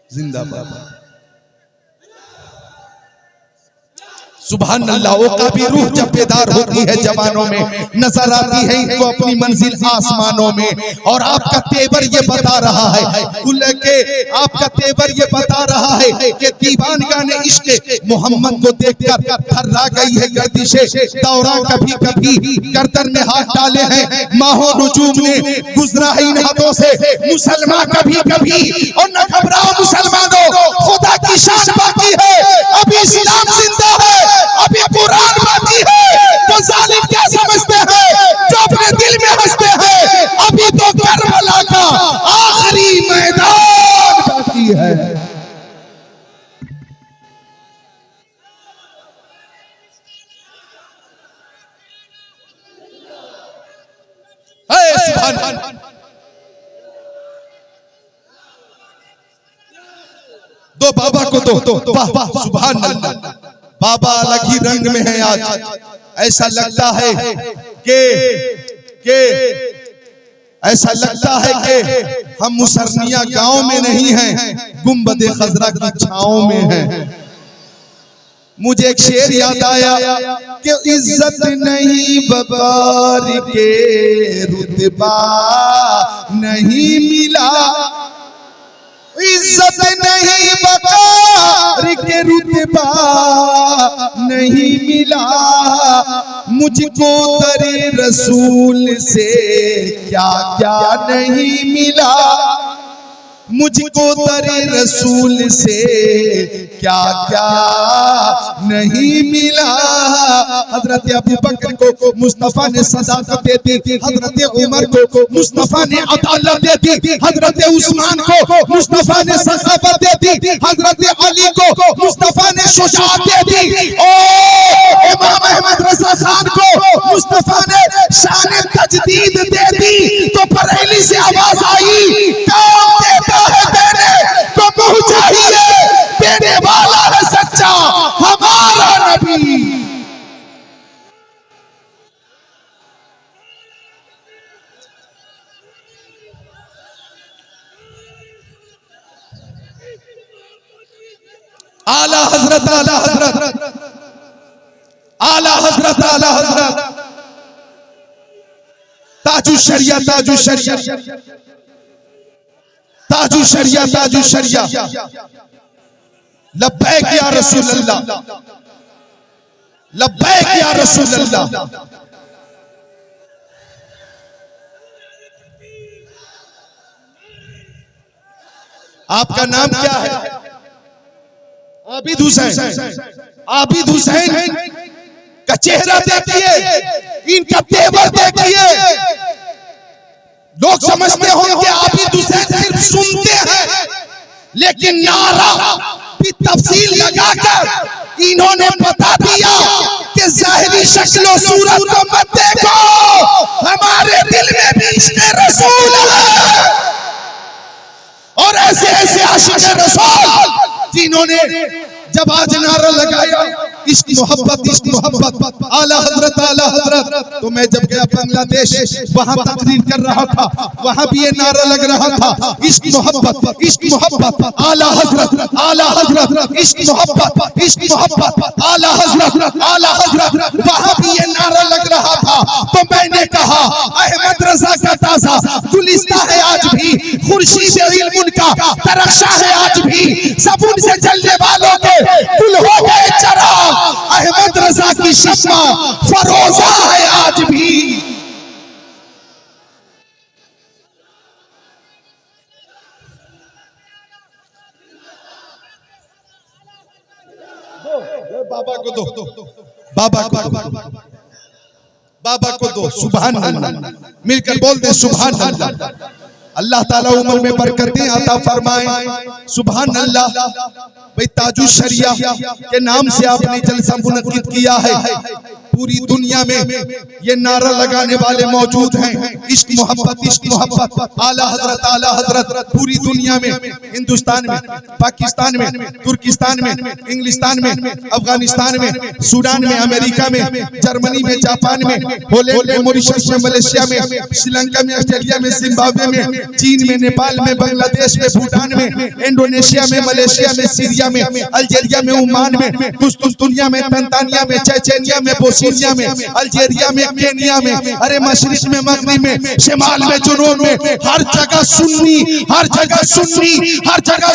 जिंदाबाद। सुभान अल्लाह। वो कभी रूह जब बेदार होती है जवानों में, नजर आती है इनको अपनी मंजिल आसमानों में। और आपका तेवर ये बता रहा है, कुल के आपका तेवर ये बता रहा है कि दीवानगा ने इश्क मोहम्मद को देखकर थर्रा गई है गर्दिशे दौरा। कभी कभी गर्दन में हाथ डाले हैं माहो रुजूम ने, गुजरा है इन हाथों से मुसलमान कभी कभी। और न घबराओ मुसलमानों, खुदा की शान बाकी है, अभी इस्लाम जिंदा है, अभी कुरान बाकी है। तो जालिम क्या समझते हैं जो अपने दिल में हंसते हैं, अभी तो करबला का आखिरी मैदान बाकी है। सुभान। दो बाबा को दो, वाह वाह सुभान अल्लाह। बाबा अलग ही रंग में है आज। ऐसा लगता है कि ऐसा लगता है कि हम मुसरनिया गांव में नहीं हैं, गुंबदे खजरा की छाओं में हैं। मुझे एक शेर याद आया कि इज्जत नहीं वकार के रुतबा नहीं मिला, इज्जत नहीं वकार के रुतबा नहीं मिला, मुझको दरे रसूल से क्या क्या नहीं मिला, मुझको दरे रसूल से क्या क्या नहीं मिला। हजरत अबू बकर को मुस्तफा ने सदाकत दे दी, हजरत उमर को मुस्तफा ने अदालत दे दी, हजरत उस्मान को मुस्तफा ने सखावत दे दी, हजरत अली को मुस्तफा ने शुजाअत दे दी। ओ इमाम अहमद रजा खान को मुस्तफा ने शान तजदीद दे दी। तो बरेली से आवाज आई, कौन देता है देने तो मुँह चाहिए, देने वाला है सच्चा हमारा नबी। आला हजरत, आला हजरत, आला हजरत, आला हजरत, ताजु शरिया, ताजु शरिया, ताजु शरिया, ताजु शरिया। लब्बैक या रसूल अल्लाह, लब्बैक या रसूल अल्लाह। आपका नाम क्या है? आबिद हुसैन। आबिद हुसैन का चेहरा देखिए, इनका तेवर देखिए। लोग समझते होंगे आबिद हुसैन सिर्फ सुनते हैं, लेकिन नारा भी तफसील लगाकर इन्होंने बता दिया कि ज़ाहिरी शक्ल सूरत को मत देखो, हमारे दिल में भी इश्क़ रसूल है। और ऐसे ऐसे आशिक़ रसूल जिन्होंने जब आज नारा लगाया इश्क मोहब्बत आला हजरत। तो मैं जब गया बांग्लादेश, वहां तकरीर कर रहा था, वहां भी ये नारा लग रहा था, इश्क मोहब्बत आला हजरत, इश्क मोहब्बत आला हजरत, वहां भी ये नारा लग रहा था। तो मैंने कहा अहमद रजा का ताजा गुलिस्ता है आज भी, खुर्शीद इल्म उनका तरक्शा है आज भी, सबून से जलने वालों के गुल हो गए चराग, अहमद रजा की शम्मा फरोजा है आज भी। बाबा को दो सुभान अल्लाह, मिलकर बोल दे सुभान अल्लाह। अल्लाह ताला उम्र में बरकतें अता फरमाए, सुभान अल्लाह। भाई ताजुश शरिया के नाम से आपने जलसा मुनक्किद किया है, पूरी दुनिया में ये नारा लगाने वाले मौजूद हैं, इश्क मोहब्बत आला हजरत। पूरी दुनिया में, हिंदुस्तान में, पाकिस्तान में, तुर्किस्तान में, इंग्लिस्तान में, अफगानिस्तान में, सूडान में, अमेरिका में, जर्मनी में, जापान में, होलैंड में, मॉरिशस में, मलेशिया में, श्रीलंका में, ऑस्ट्रेलिया में, जिम्बाब्वे में, चीन में, नेपाल में, बांग्लादेश में, भूटान में, इंडोनेशिया में, मलेशिया में, सीरिया में, अल्जीरिया में, ओमान में, दुनिया में, तंजानिया में, चेचेनिया में, बोस्निया में, अल्जीरिया में, केनिया में, अरे मशरिक में, मगरिब में, शिमाल में, जुनूब में, हर जगह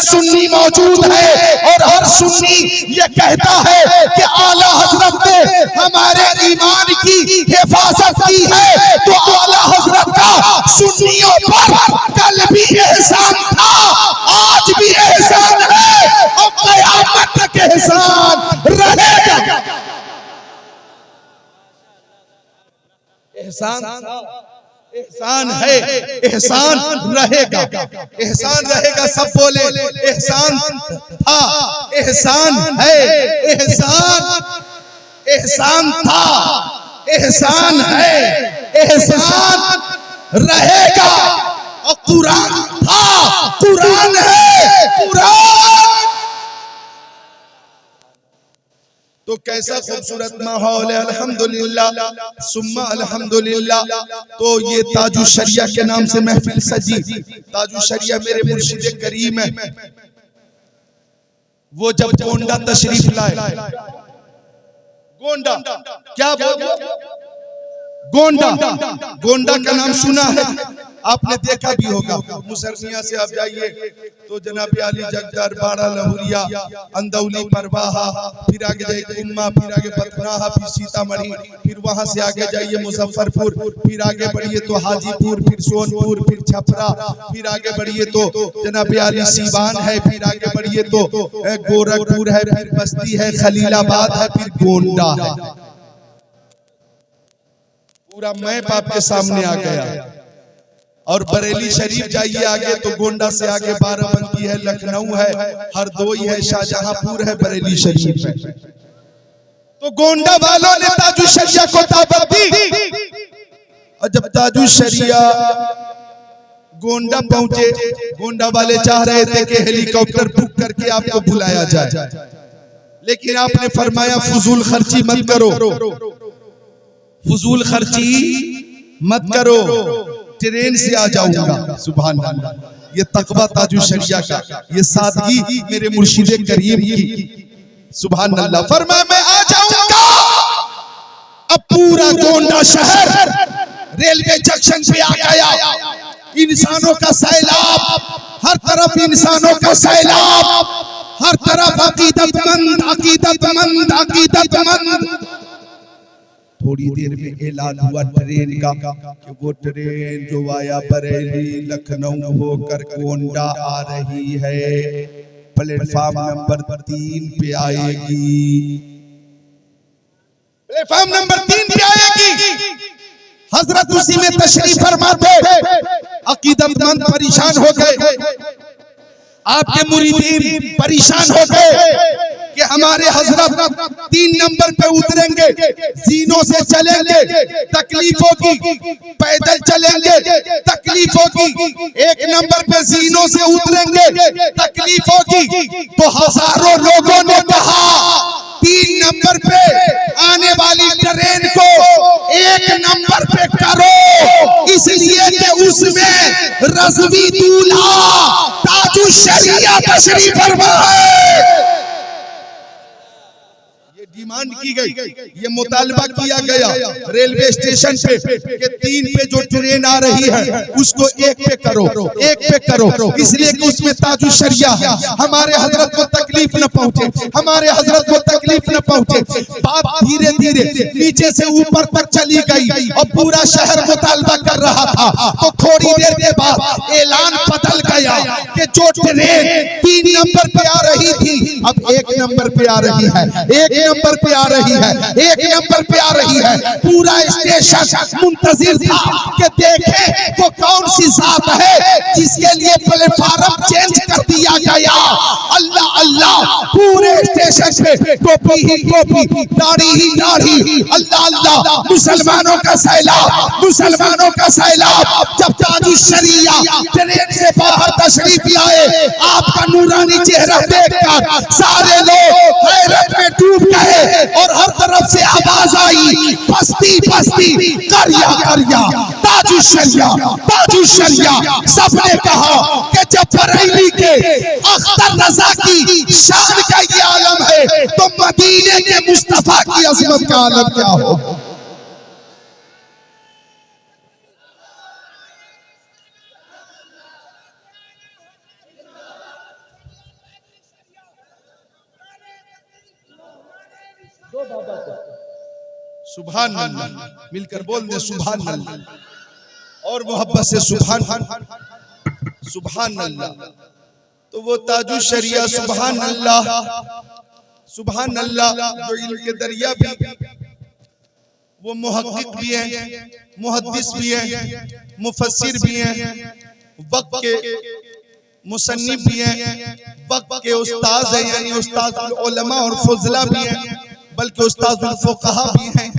सुन्नी मौजूद है। और हर सुन्नी ये कहता है कि आला हजरत ने हमारे ईमान की हिफाजत की है। तो आला हजरत का सुन्नियों पर कल भी एहसान था, आज भी एहसान है और क़यामत तक एहसान रहेगा। एहसान है, एहसान रहेगा। सब बोले एहसान था, एहसान है, एहसान था, एहसान है, एहसान रहेगा। और कुरान था, कुरान है, कुरान। तो कैसा खूबसूरत माहौल है, अल्हम्दुलिल्लाह सुम्मा अल्हम्दुलिल्लाह। तो ये ताजुश शरिया के नाम से महफिल सजी। ताजुश शरिया मेरे मुर्शिद करीम है, वो जब गोंडा तशरीफ लाए, गोंडा क्या बोल, गोंडा का नाम सुना है, आपने देखा भी होगा। मुसरनिया से आप जाइए तो जनाब अली जगदर, बाड़ा लहुरिया, अंदौली, परवाहा, फिर आगे जाइए उम्मा, फिर आगे बथनाहा, फिर सीतामढ़ी, फिर वहां से आगे जाइए मुजफ्फरपुर, फिर आगे बढ़िए तो हाजीपुर, फिर सोनपुर, फिर छपरा, फिर आगे बढ़िए तो जनाब अली सीवान है, फिर आगे बढ़िए तो गोरखपुर है, फिर बस्ती है, खलीलाबाद है, फिर गोंडा है। पूरा मैप आपके सामने आ गया। और बरेली शरीफ जाइए आगे तो गोंडा से आगे बाराबंकी है, लखनऊ है, हरदोई है, शाहजहांपुर है, बरेली शरीफ है। तो गोंडा वालों ने ताजुश शरिया को दावत दी। और जब ताजुश शरिया गोंडा पहुंचे, गोंडा वाले चाह रहे थे कि हेलीकॉप्टर बुक करके आपको बुलाया जाए, लेकिन आपने फरमाया फजूल खर्ची मत करो, फजूल खर्ची मत करो, ट्रेन से आ जाऊंगा। सुभान अल्लाह। ये तकवा ताजुश शरिया का, ये सादगी मेरे मुर्शिद करीम की। सुभान अल्लाह। फरमाया मैं आ जाऊंगा। अब पूरा गोंडा शहर रेलवे जंक्शन पे आ गया, इंसानों का सैलाब, हर तरफ इंसानों का सैलाब, हर तरफ अकीदतमंद, अकीदतमंद, अकीदतमंद। थोड़ी देर में ऐलान हुआ ट्रेन का कि वो ट्रेन जो वाया बरेली लखनऊ होकर गोंडा आ रही है, प्लेटफॉर्म नंबर 3 पे आएगी, प्लेटफॉर्म नंबर 3 पे आएगी। हजरत उसी में तशरीफ फरमा थे। अकीदतमंद परेशान हो गए, आपके मुरीदीन परेशान हो गए कि हमारे हजरत 3 नंबर पे उतरेंगे, जीनों से चलेंगे, तकलीफ होगी, पैदल चलेंगे, तकलीफ होगी, 1 नंबर पे जीनों से उतरेंगे, तकलीफ होगी। तो हजारों लोगों ने कहा 3 नंबर पे आने वाली ट्रेन को 1 नंबर पे करो, इसलिए कि उसमें रज़वी दूल्हा ताजुश्शरिया तशरीफ फरमा है। डिमांड की गई, ये मुतालबा किया गया रेलवे स्टेशन पे कि 3 पे जो ट्रेन आ रही है उसको 1 पे करो, 1 पे करो, इसलिए कि उसमें ताजुश्शरिया है, हमारे हजरत को तकलीफ न पहुंचे, हमारे हजरत को तकलीफ न पहुंचे। बात धीरे धीरे नीचे से ऊपर तक चली गई और पूरा शहर मुतालबा कर रहा था। तो थोड़ी देर के बाद ऐलान बदल गया कि जो ट्रेन 3 नंबर पे आ रही थी अब 1 नंबर पे आ रही है, 1 नंबर पे आ रही है, 1 नंबर पे आ रही है। पूरा स्टेशन मुंतजिर था कि देखे वो कौन सी जात है जिसके लिए प्लेटफार्म चेंज कर दिया गया। अल्लाह अल्लाह, पूरे स्टेशन पे टोपी ही टोपी, दाढ़ी ही दाढ़ी, अल्लाह अल्लाह, मुसलमानों का सैलाब, मुसलमानों का सैलाब। जब ताजुश्शरिया ट्रेन से बाहर तशरीफ लाए, आपका नूरानी चेहरा देखकर सारे लोग हैरत में डूब गए और हर तरफ से आवाज आई, बस्ती बस्ती, करिया करिया, ताजुश्शरिया ताजुश्शरिया। सबने कहा कि जब बरेली के अख्तर रजा की शान का ये आलम है तो मदीने के मुस्तफा की अजमत का आलम क्या हो। सुभान अल्लाह, मिलकर बोल दे सुभान अल्लाह और मोहब्बत से सुभान सुभान अल्लाह। तो वो ताजुश्शरिया सुभान अल्लाह, सुभान अल्लाह, जो इल्म के दरिया भी, वो मुहक्किक भी है, मुहद्दिस भी है, मुफस्सिर भी है, वक्त के मुसन्निफ भी है, वक्त के उस्ताद है, यानी उस्ताद उलमा और फुज़ला भी है, बल्कि उस्तादुल फुक़हा भी हैं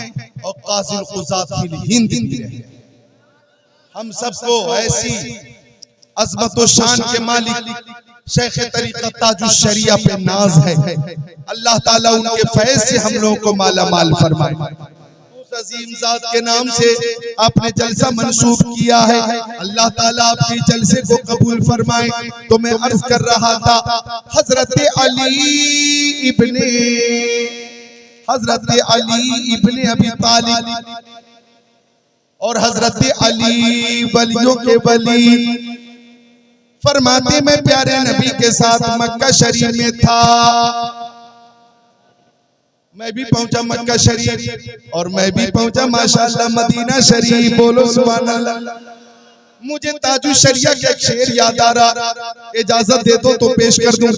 और काज़िल क़ुज़ात फिल हिंद भी हैं। हम सबको ऐसी अज़मत व शान के मालिक शेख तरीक़त ताजुश्शरिया पे नाज है। अल्लाह ताला उनके फैज़ से हम लोगों को माला माल फरमाए। उस अज़ीम ज़ात के नाम से आपने जलसा मंसूब किया है, अल्लाह ताला आपके जलसे को कबूल फरमाए। तो मैं अर्ज़ कर रहा था, हज़रत अली इब्ने अबी तालिब और हजरत अली वलियों के वली, फरमाते मैं प्यारे नबी के साथ मक्का शरीफ में था। मैं भी पहुंचा मक्का शरीफ और मैं भी पहुंचा माशाअल्लाह मदीना शरीफ। बोलो सुभान अल्लाह। मुझे ताजुश्शरिया का एक शेर याद आ रहा, इजाजत दे दो तो पेश कर दूं।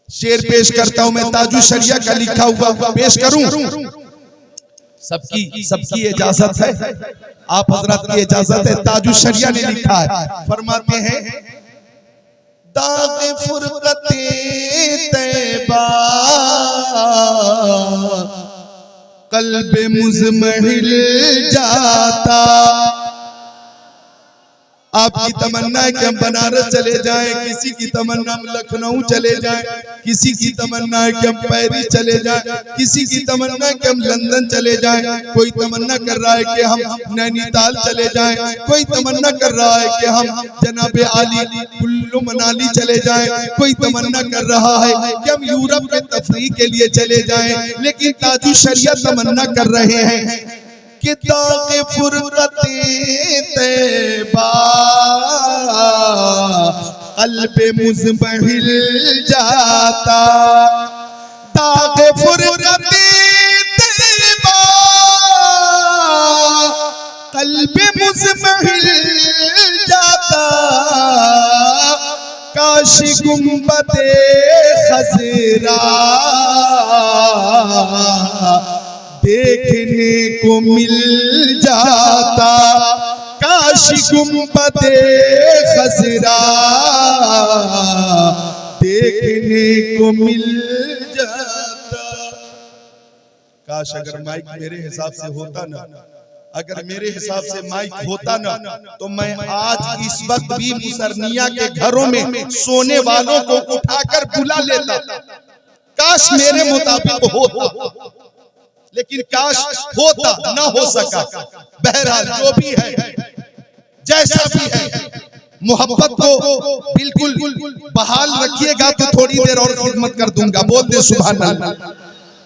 शेर पेश करता हूं मैं, ताजुश्शरिया का लिखा हुआ पेश करूं। सबकी इजाजत है, आप हजरत की इजाजत है। ताजुश्शरिया ने लिखा है, फरमाते हैं दाग़ फुरक़ते तैबा क़ल्ब मुज़महिल जाता। आपकी तमन्ना है कि हम बनारस चले जाएं, किसी की तमन्ना हम लखनऊ चले जाएं, किसी की तमन्ना है कि हम पेरिस चले जाएं, किसी की तमन्ना है कि हम लंदन चले जाएं, कोई तमन्ना कर रहा है कि हम नैनीताल चले जाएं, कोई तमन्ना कर रहा है कि हम जनाबे आली कुल्लू मनाली चले जाएं, कोई तमन्ना कर रहा है कि हम यूरोप में तफरीह के लिए चले जाएं। लेकिन ताजुश्शरिया तमन्ना कर रहे हैं कि दाग़ फुरक़ते तैबा क़ल्ब मुज़महिल जाता। दाग़ फुरक़ते तैबा क़ल्ब मुज़महिल जाता। काश गुंबदे खज़रा देखने को मिल जाता। काश गुंबदे खज़रा देखने को मिल जाता। काश अगर माइक मेरे हिसाब से होता ना अगर मेरे हिसाब से माइक होता ना तो मैं आज इस वक्त भी मुसरनिया के घरों में सोने वालों को उठाकर बुला लेता। काश मेरे मुताबिक होता, लेकिन काश होता, ना हो सका। बहरहाल जो भी है, जैसा भी है, मोहब्बत को बिल्कुल बहाल रखिएगा तो थोड़ी देर और खिदमत कर दूंगा। बोल दे सुभान अल्लाह।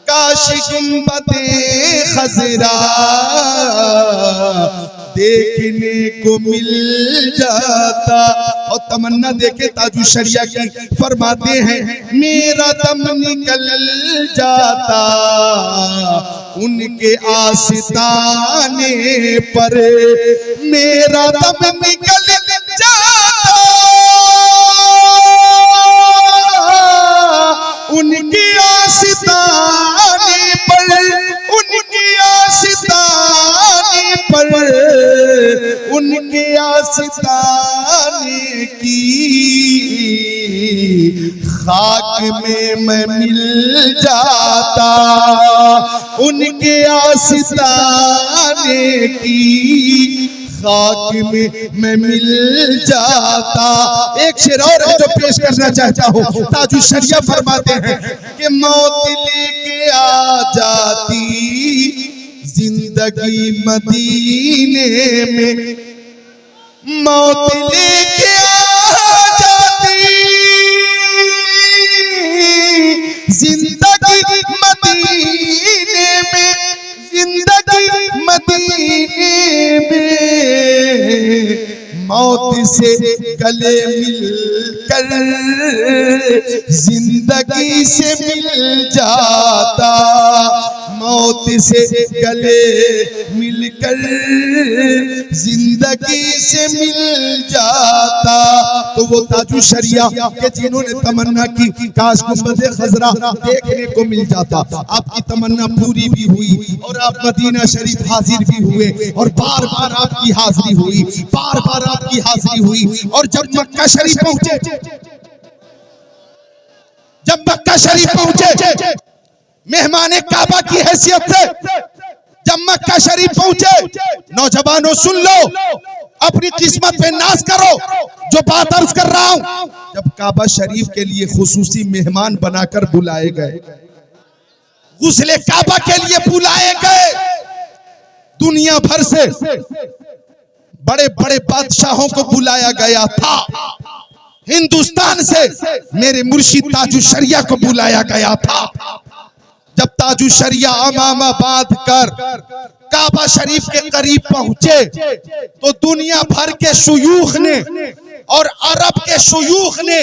काश गुंबदे खजरा देखने को मिल जाता। और तमन्ना देखे ताजु शरिया की, फरमाते हैं मेरा दम निकल जाता उनके आस्ताने पर, मेरा दम निकल जाता उनकी आस्ताने पर, उनकी आस्ताने पर, उनके आस्ताने की खाक में मैं मिल जाता, उनके आस्ताने की खाक में मैं मिल जाता। एक शेर और है जो पेश करना चाहता हूँ। ताजु शरिया फरमाते हैं कि मौत लेके आ जाती जिंदगी मदीने में, मौत लेके आ जाती जिंदगी मदीने में, जिंदगी मदीने में, मौत से गले मिलकर जिंदगी से मिल जाता, मौत से गले मिलकर जिंदगी से मिल जाता। तो वो ताजु शरिया के जिन्होंने तमन्ना की काश गुंबदे खजरा देखने को मिल जाता, आपकी तमन्ना पूरी भी हुई और आप मदीना शरीफ हाजिर भी हुए और बार बार आपकी हाजिरी हुई, बार बार आपकी हाजिरी हुई। और जब मक्का शरीफ पहुंचे, जब मक्का शरीफ पहुंचे मेहमाने काबा की हैसियत से, जब मक्का शरीफ पहुंचे, नौजवानों सुन लो, अपनी किस्मत पे नाज करो जो बात अर्ज कर रहा हूं। जब काबा शरीफ के लिए खुसूसी मेहमान बनाकर बुलाए गए, गुस्ले काबा के लिए बुलाए गए, दुनिया भर से बड़े बड़े बादशाहों को बुलाया गया था, हिंदुस्तान से मेरे मुर्शिद ताजु शरिया को बुलाया गया था। जब ताजु शरिया अमामा बांध कर काबा शरीफ के करीब पहुंचे तो दुनिया भर के शुयूख ने और अरब के शुयूख ने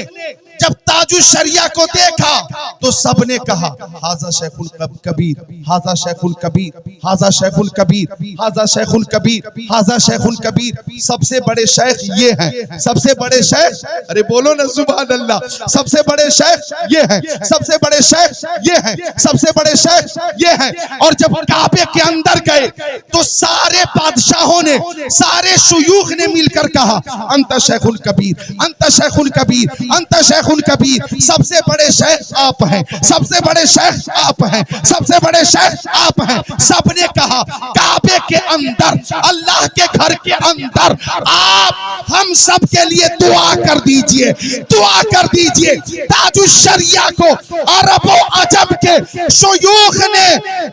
जब ताजु शरिया को देखा तो सबने कहा हाजा शेखुल कबीर, हाजा शेखुल कबीर, हाजा शेखुल कबीर, हाजा शेखुल कबीर, हाजा शेखुल कबीर। सबसे बड़े शेख ये हैं, सबसे बड़े शेख, अरे बोलो ना सुभान अल्लाह, सबसे बड़े शेख ये हैं, सबसे बड़े शेख ये हैं, सबसे बड़े शेख ये हैं। और जब काबे के अंदर गए तो सारे बादशाहों ने, सारे शुयूख ने मिलकर कहा अंत शेखुल कबीर, अंत शेखुल कबीर, अंत शेखुल कबीर। सबसे बड़े शेख आप हैं, सबसे बड़े शेख आप हैं, सबसे बड़े शेख आप हैं। सबने कहा काबे के अंदर, अल्लाह के घर के अंदर आप हम सब के लिए दुआ कर दीजिए, दुआ कर दीजिए। ताजु शरिया को अरबों अजब के शुयूख ने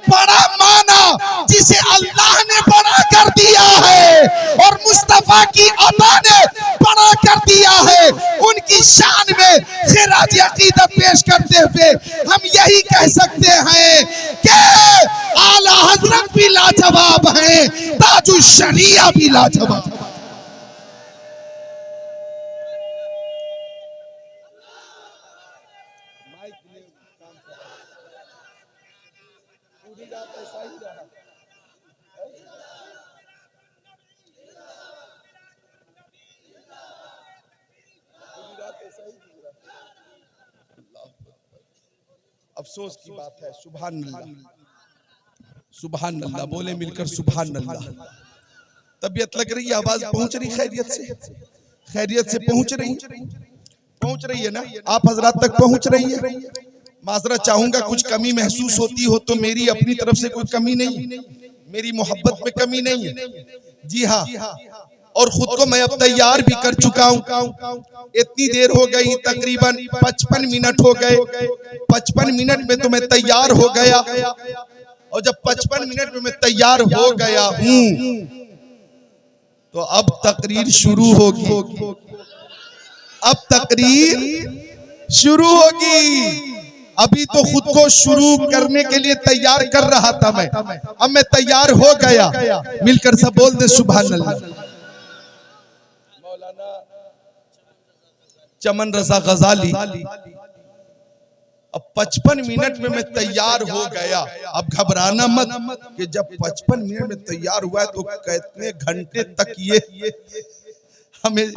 बड़ा माना, जिसे अल्लाह ने बड़ा कर दिया है और मुस्तफा की अता ने बड़ा कर दिया है। उनकी शान में खिराज अकीदत पेश करते हुए हम यही कह सकते हैं कि आला हजरत भी लाजवाब हैं, ताजु शरिया भी लाजवाब। अफसोस की बात है, सुभान अल्लाह, सुभान अल्लाह, बोले मिलकर सुभान अल्लाह। तबीयत लग रही है, आवाज पहुंच रही खैरियत से, खैरियत से पहुंच रही है ना, आप हजरात तक पहुंच रही है। माजरत चाहूंगा कुछ कमी महसूस होती हो तो मेरी अपनी तरफ से कोई कमी नहीं, मेरी मोहब्बत में कमी नहीं है। जी हाँ, और खुद को मैं अब तैयार भी कर चुका हूँ। इतनी देर हो गई, तकरीबन 55 मिनट हो गए। 55 मिनट में तो मैं तैयार हो गया, और जब 55 मिनट में मैं तैयार हो गया हूँ तो अब तकरीर शुरू होगी। अब तकरीर शुरू होगी। अभी तो खुद को शुरू करने के लिए तैयार कर रहा था मैं, अब मैं तैयार हो गया। मिलकर सब बोल दे सुभान अल्लाह। मौलाना चमन रजा गजाली, अब 55 मिनट में मैं तैयार हो गया। अब घबराना मत कि जब 55 मिनट में तैयार हुआ है तो कितने घंटे तक ये हमें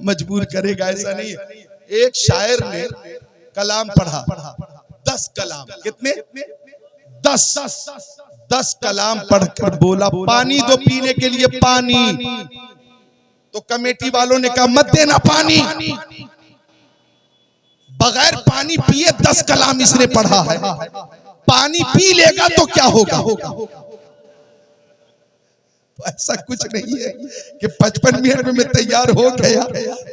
मजबूर करेगा, ऐसा नहीं है। एक शायर ने कलाम पढ़ा, 10 कलाम, कितने? 10 कलाम पढ़कर बोला पानी दो पीने के लिए पानी। तो कमेटी वालों ने कहा मत देना पानी, बगैर पानी पिए 10 कलाम इसने पढ़ा है, पानी पी लेगा तो क्या होगा। ऐसा कुछ नहीं है कि 55 मिनट में मैं तैयार हो गया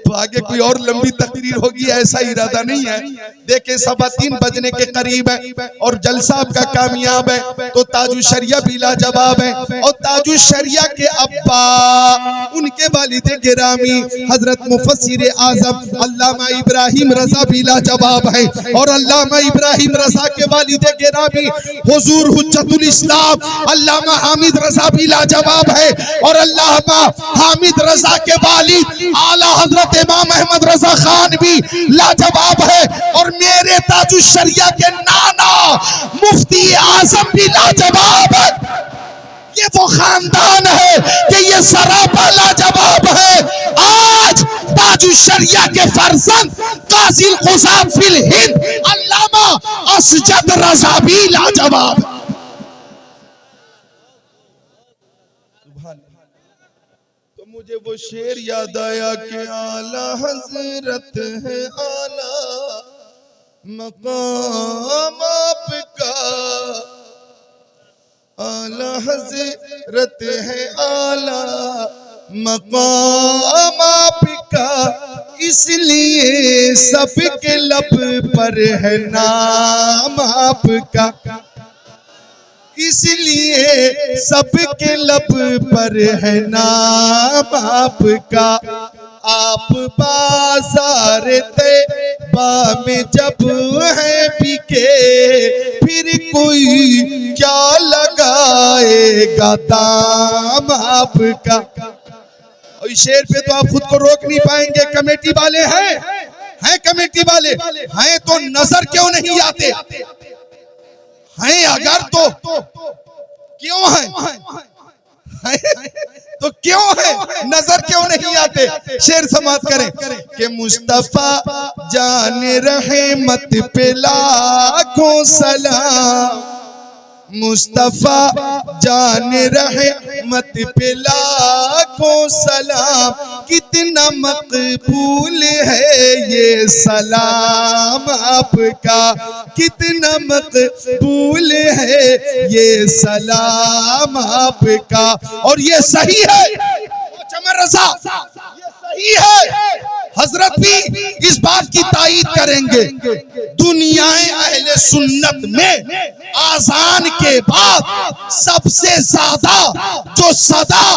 तो आगे कोई और लंबी तकरीर होगी, ऐसा इरादा नहीं है। देखे 3:15 बजने के करीब है और जलसा आपका कामयाब है तो ताजु शरिया भी लाजवाब है। और ताजु शरिया के अब्बा, उनके वालिद गिरामी हजरत मुफस्सिर आजम अल्लामा इब्राहिम रजा भी लाजवाब है। और अल्लामा इब्राहिम रजा के वालिद गिरामी हुजूर हुज्जतुल इस्लाम अल्लामा हामिद रजा भी लाजवाब है। और अल्लामा हामिद रजा के वालिद आला हजरत इमाम अहमद रजा खान भी लाजवाब है। और मेरे ताजु शरिया के नाना मुफ्ती आजम भी लाजवाब है। ये वो खानदान है कि ये सरापा लाजवाब है। आज ताजु शरिया के फर्जंद काजिल कुज़ात फिल हिंद अल्लामा असजद रजा भी लाजवाब। तो मुझे वो शेर याद आया कि आला हजरत है, आला मकाम आपका, आला हजरत है, आला मकाम आपका, इसलिए सबके लब पर है नाम आपका, इसलिए सबके लब पर है नाम आपका। आप बाजार तैबा में जब है बिके, फिर कोई क्या लगाएगा दाम आपका। और इस शेर पे तो आप खुद को रोक नहीं पाएंगे। कमेटी वाले हैं कमेटी वाले हैं तो नजर क्यों नहीं आते हैं? अगर तो क्यों है तो क्यों है, नजर क्यों नहीं आते? शेर समाप्त करें कि मुस्तफा जान रहमत पे लाखों सलाम, मुस्तफा जान रहमत पे लाखों सलाम, कितना मकबूल है ये सलाम आपका, कितना मकबूल है ये सलाम आपका। और ये सही है चमन रजा, ये सही है। हजरत भी इस बात की तायीद करेंगे। दुनियाए अहले सुन्नत में आजान के बाद सबसे ज्यादा जो सदा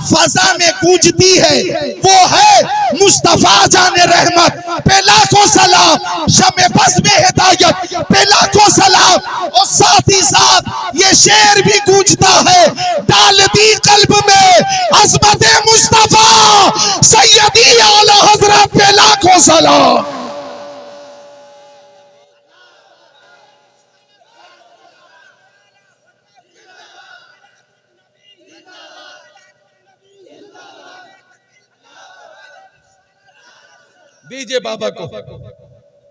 फजा में गूंजती है वो है मुस्तफा जाने रहमत पे लाखों सलाम, शमे बस में हिदायत पे लाखों सलाम। और साथ ही साथ ये शेर भी गूंजता है, डाल दी कल्ब में अज़मत मुस्तफा सैयदी आला हजरत पे लाखों सलाम। दीजिए बाबा को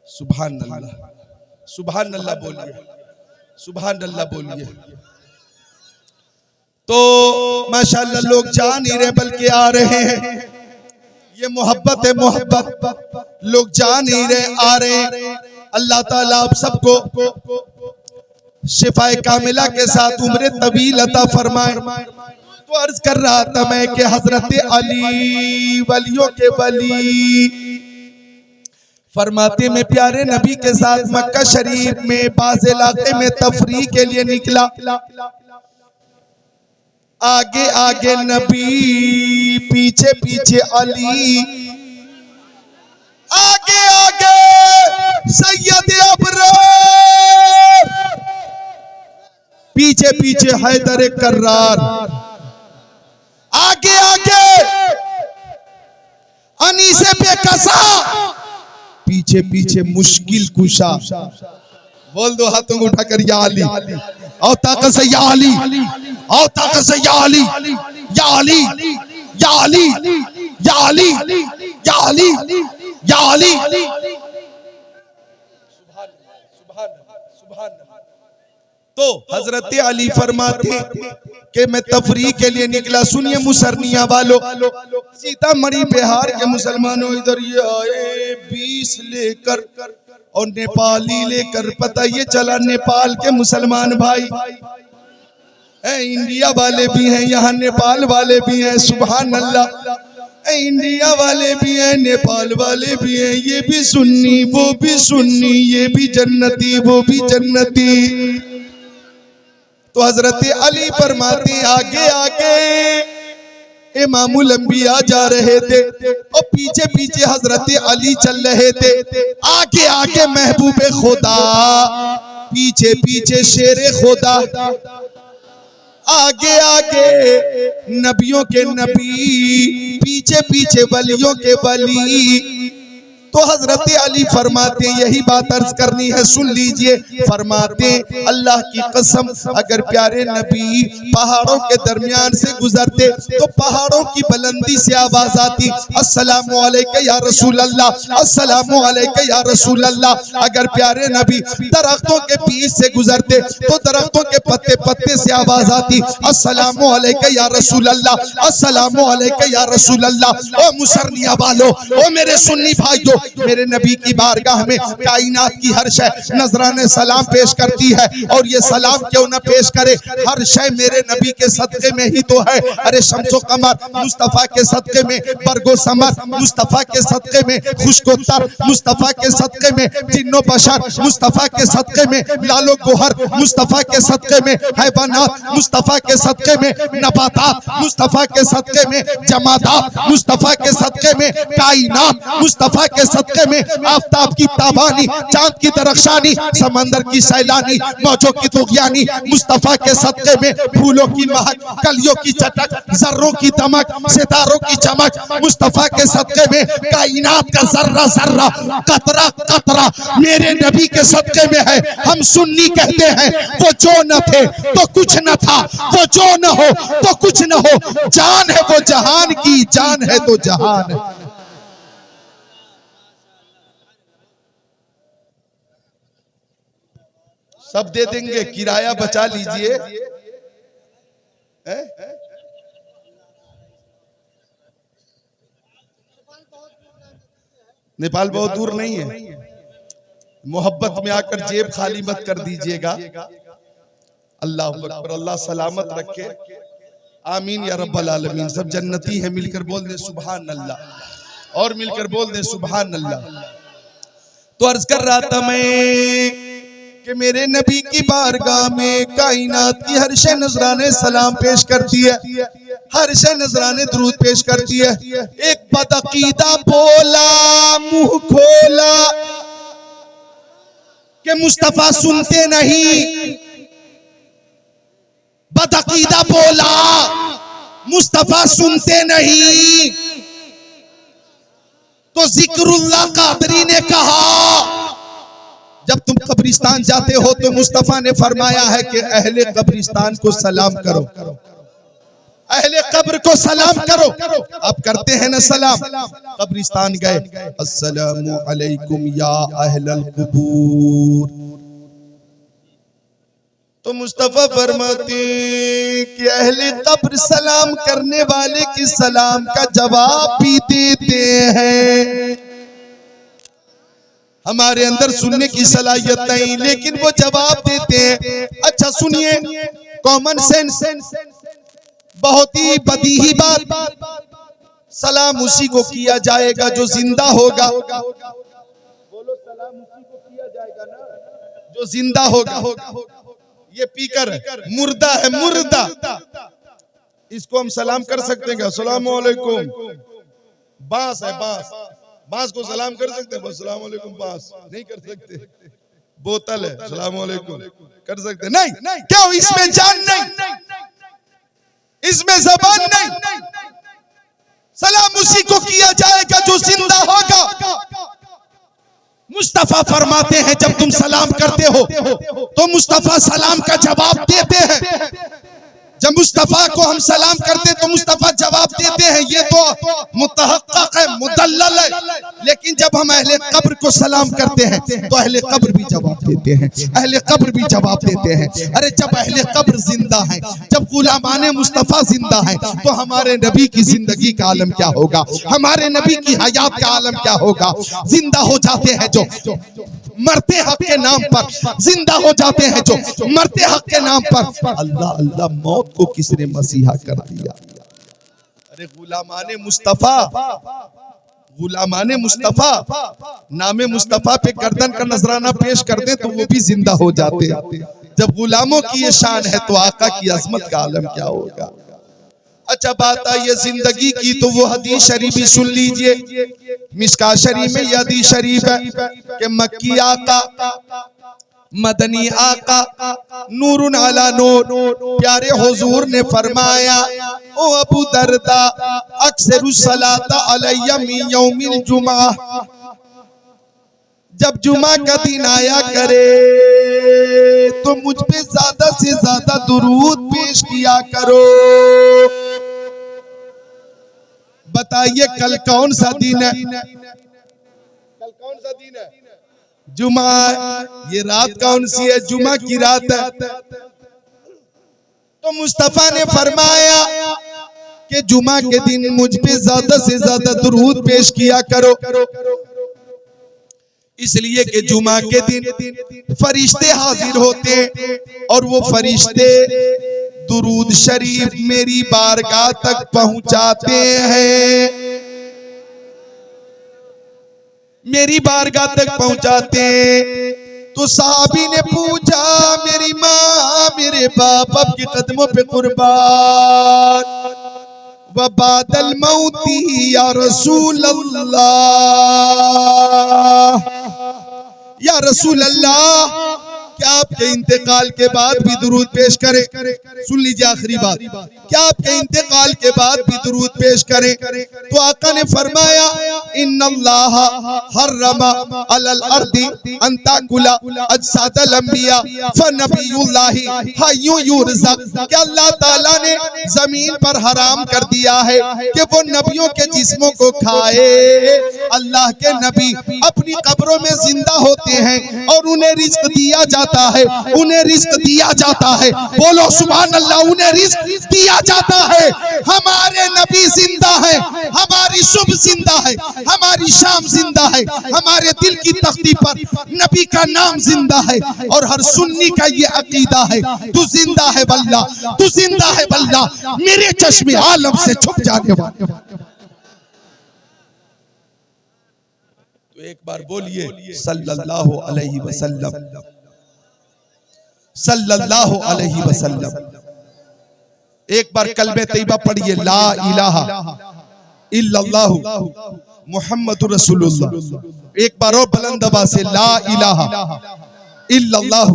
सुभान अल्लाह, सुभान अल्लाह बोलिए, सुभान अल्लाह बोलिए। तो माशाअल्लाह लोग जा नहीं रहे बल्कि आ रहे हैं। ये मोहब्बत है, मोहब्बत। लोग जा नहीं रहे, आ रहे हैं। अल्लाह ताला आप सबको शिफाए कामिला के साथ उम्र तवील अता फरमाए। तो अर्ज कर रहा था मैं कि हजरत अली वलियों के वली फरमाते में प्यारे नबी के साथ मक्का शरीफ में बाज़ इलाके में तफरीह के लिए निकला। आगे आगे नबी, पीछे पीछे अली, आगे आगे सैयद अबरार, पीछे पीछे हैदर कर्रार, आगे आगे अनीसे बेकसा, पीछे पीछे मुश्किल कुशा। बोल दो हाथों को उठाकर या अली, और ताकत से या अली, और ताकत से या अली, या अली, या अली, या अली, या अली, या अली। तो हजरत अली फरमाते कि मैं तफरीह के लिए निकला। सुनिए मुसरनिया वालों, सीतामढ़ी बिहार के मुसलमानों, इधर ये आए 20 लेकर और नेपाली लेकर। पता ये चला नेपाल के मुसलमान भाई इंडिया वाले भी हैं, यहाँ नेपाल वाले भी हैं। सुभान अल्लाह, इंडिया वाले भी हैं, नेपाल वाले भी हैं। ये भी सुन्नी, वो भी सुन्नी, ये भी जन्नती, वो भी जन्नती। तो हजरत अली फरमाते आगे आगे इमामुल अंबिया जा रहे थे और पीछे पीछे हजरत अली चल रहे थे। आगे आगे महबूबे खुदा, पीछे पीछे शेरे खुदा, आगे आगे नबियों के नबी, पीछे पीछे वलियों के वली। तो हजरत अली फरमाते यही बात अर्ज करनी है, सुन लीजिए। फरमाते अल्लाह की कसम, अगर प्यारे नबी पहाड़ों के दरमियान से गुजरते तो पहाड़ों की बुलंदी से आवाज आती, अस्सलामु अलैका या रसूल अल्लाह, अस्सलामु अलैका या रसूल अल्लाह। अगर प्यारे नबी दरख्तों के बीच से गुजरते तो दरख्तों के पत्ते पत्ते से आवाज आती, अस्सलामु अलैका या रसूल अल्लाह, अस्सलामु अलैका या रसूल अल्लाह। ओ मुसरनिया वालों, ओ मेरे सुन्नी भाइयों, मेरे नबी की बारगाह में कायनात की हर शय नजराने सलाम पेश करती है। और ये सलाम क्यों न पेश करे, हर शय मेरे नबी के सदके में ही तो है। अरे शम्सो कमर मुस्तफा के सदके में, बरगो समर मुस्तफा के सदके में, खुशकोतर मुस्तफा के सदके में, जिन्नो बशर मुस्तफा के सदके में, लालो गोहर मुस्तफा के सदके में, हैवानात मुस्तफा के सदके में, नबातात मुस्तफा के सदके में, जमादात मुस्तफा के सदके में, कायनात मुस्तफा के सदके में, आफताब की ताबानी, चांद की दरख्शानी, समंदर की सैलानी, मौजों की तुगयानी मुस्तफा के सदके में, फूलों की महक, कलियों की चटक, जर्रों की दमक, सितारों की चमक मुस्तफा के सदके में, कायनात का जर्रा जर्रा, कतरा कतरा मेरे नबी के सदके में है। हम सुन्नी कहते हैं, वो जो न थे तो कुछ न था, वो जो न हो तो कुछ न हो, जान है वो जहान की, जान है तो जहान है। सब दे देंगे, किराया बचा लीजिए। नेपाल बहुत दूर नहीं है, मोहब्बत में आकर जेब खाली मत कर दीजिएगा। अल्लाह अकबर, अल्लाह सलामत रखे, आमीन या रब्बल आलमीन। सब जन्नती है, मिलकर बोल दे सुभान अल्लाह, और मिलकर बोल दे सुभान अल्लाह। तो अर्ज कर रहा था मैं कि मेरे नबी की बारगाह में कायनात की हर शय नजराने सलाम पेश करती है, हर शय नजराने दुरूद पेश करती है। एक बदअकीदा बोला, मुंह खोला कि मुस्तफा सुनते नहीं। बदअकीदा बोला, मुस्तफा सुनते नहीं। तो जिक्रुल्लाह कादरी ने कहा, जब तुम कब्रिस्तान जाते हो तो मुस्तफा ने फरमाया है कि अहले कब्रिस्तान को सलाम करो, अहले कब्र को सलाम करो। आप करते हैं ना सलाम? कब्रिस्तान गए, अस्सलामु अलैकुम या अहलल कुबूर। तो मुस्तफा फरमाते कि अहले कब्र सलाम करने वाले की सलाम का जवाब भी देते हैं। हमारे अंदर सुनने की सलाहियत नहीं, लेकिन वो जवाब देते हैं। अच्छा सुनिए, कॉमन सेंस, बहुत ही बदीही बात, सलाम उसी को किया जाएगा जो जिंदा होगा। बोलो सलाम उसी को किया जाएगा ना जो जिंदा होगा। ये पीकर मुर्दा है, मुर्दा, इसको हम सलाम कर सकते हैं क्या? अस्सलाम वालेकुम। बांस है, बांस, बांस को सलाम कर सकते हैं? अस्सलाम वालेकुम। बांस नहीं कर सकते। बोतल है, अस्सलाम वालेकुम कर सकते? नहीं। क्यों? इसमें जान नहीं, इसमें जबान नहीं। सलाम उसी को किया जाएगा जो जिंदा होगा। मुस्तफा फरमाते हैं जब तुम सलाम करते हो तो मुस्तफा सलाम का जवाब देते हैं। जब मुस्तफा को हम सलाम करते हैं तो मुस्तफा जवाब देते हैं। ये तो मुतहक्किक है, मुदल्लल है। लेकिन जब हम अहले कब्र को सलाम करते हैं तो अहले कब्र भी जवाब देते हैं, अहले कब्र भी जवाब देते हैं। अरे जब अहले कब्र जिंदा है, जब गुलामाने मुस्तफा जिंदा है, तो हमारे नबी की जिंदगी का आलम क्या होगा, हमारे नबी की हयात का आलम क्या होगा। जिंदा हो जाते हैं जो मरते हक के नाम पर, जिंदा हो जाते हैं जो मरते हक के नाम पर। अल्लाह अल्लाह, मौत को किसने मसीहा कर दिया? अरे गुलामाने मुस्तफा, गुलामाने मुस्तफा, नामे मुस्तफा पे गर्दन का नजराना पेश कर दे तो वो भी जिंदा हो जाते। जब गुलामों की ये शान है तो आका की अजमत का आलम क्या होगा। अच्छा बात आई है जिंदगी की, तो वो हदीस शरीफ भी सुन लीजिए। मिशका शरीफ में यह हदीस शरीफ है कि मक्की आका, मदनी आका, नूरुन अला नूर, प्यारे हुजूर ने फरमाया, ओ अबू दरदा, अक्सरुस सलाता अलैया मिन यौमिल जुमा, जब जुमा का दिन आया करे तो मुझ पे ज्यादा से ज्यादा दुरूद पेश किया करो। बताइए कल कौन सा दिन है? कल कौन सा दिन है? जुमा। ये रात कौन सी है? जुमा की रात है। तो मुस्तफा ने फरमाया कि जुमा के दिन मुझ पे ज्यादा से ज्यादा दुरूद पेश किया करो, इसलिए कि जुमा के दिन फरिश्ते हाजिर होते और वो फरिश्ते दुरूद शरीफ मेरी बारगाह तक पहुंचाते हैं, मेरी बारगाह तक पहुंचाते। तो साहबी ने पूछा, मेरी माँ मेरे बाप आपके कदमों पे कुर्बान, व बादल मौती या रसूल अल्लाह, या रसूल अल्लाह, क्या आपके इंतकाल के बाद भी दुरूद पेश करें? सुन लीजिए आखिरी बात, क्या आपके इंतकाल के बाद भी दुरूद पेश करें? तो आका ने फरमाया, इन्नल्लाह हर्रमा अलल अर्दी अन ताकुला अजसादल अंबिया फनबियुल्लाहि हय्यु युरज़क, क्या अल्लाह ताला ने जमीन पर हराम कर दिया है कि वो नबियों के जिस्मों को खाए। अल्लाह के नबी अपनी कब्रों में जिंदा होते हैं और उन्हें रिज़्क दिया जाता है, उन्हें रिज़्क दिया जाता है। बोलो सुभान अल्लाह, उन्हें रिज़्क दिया जाता है। हमारे नबी जिंदा है, हमारी सुबह जिंदा है, हमारी शाम जिंदा है, हमारे दिल की तख्ती पर नबी का नाम जिंदा है। और हर सुन्नी का ये अकीदा है, तू जिंदा है वल्ला, तू जिंदा है वल्ला, मेरे चश्मे आलम से छुप जाने वाले। तो एक बार बोलिए सल्लल्लाहु अलैहि वसल्लम, सल्लल्लाहु अलैहि वसल्लम। एक बार कलमे तैयबा पढ़िए, ला इलाहा इल्लल्लाहु मुहम्मदुर रसूलुल्लाह। एक बार और बुलंद आवाज से, ला इलाहा इल्लल्लाहु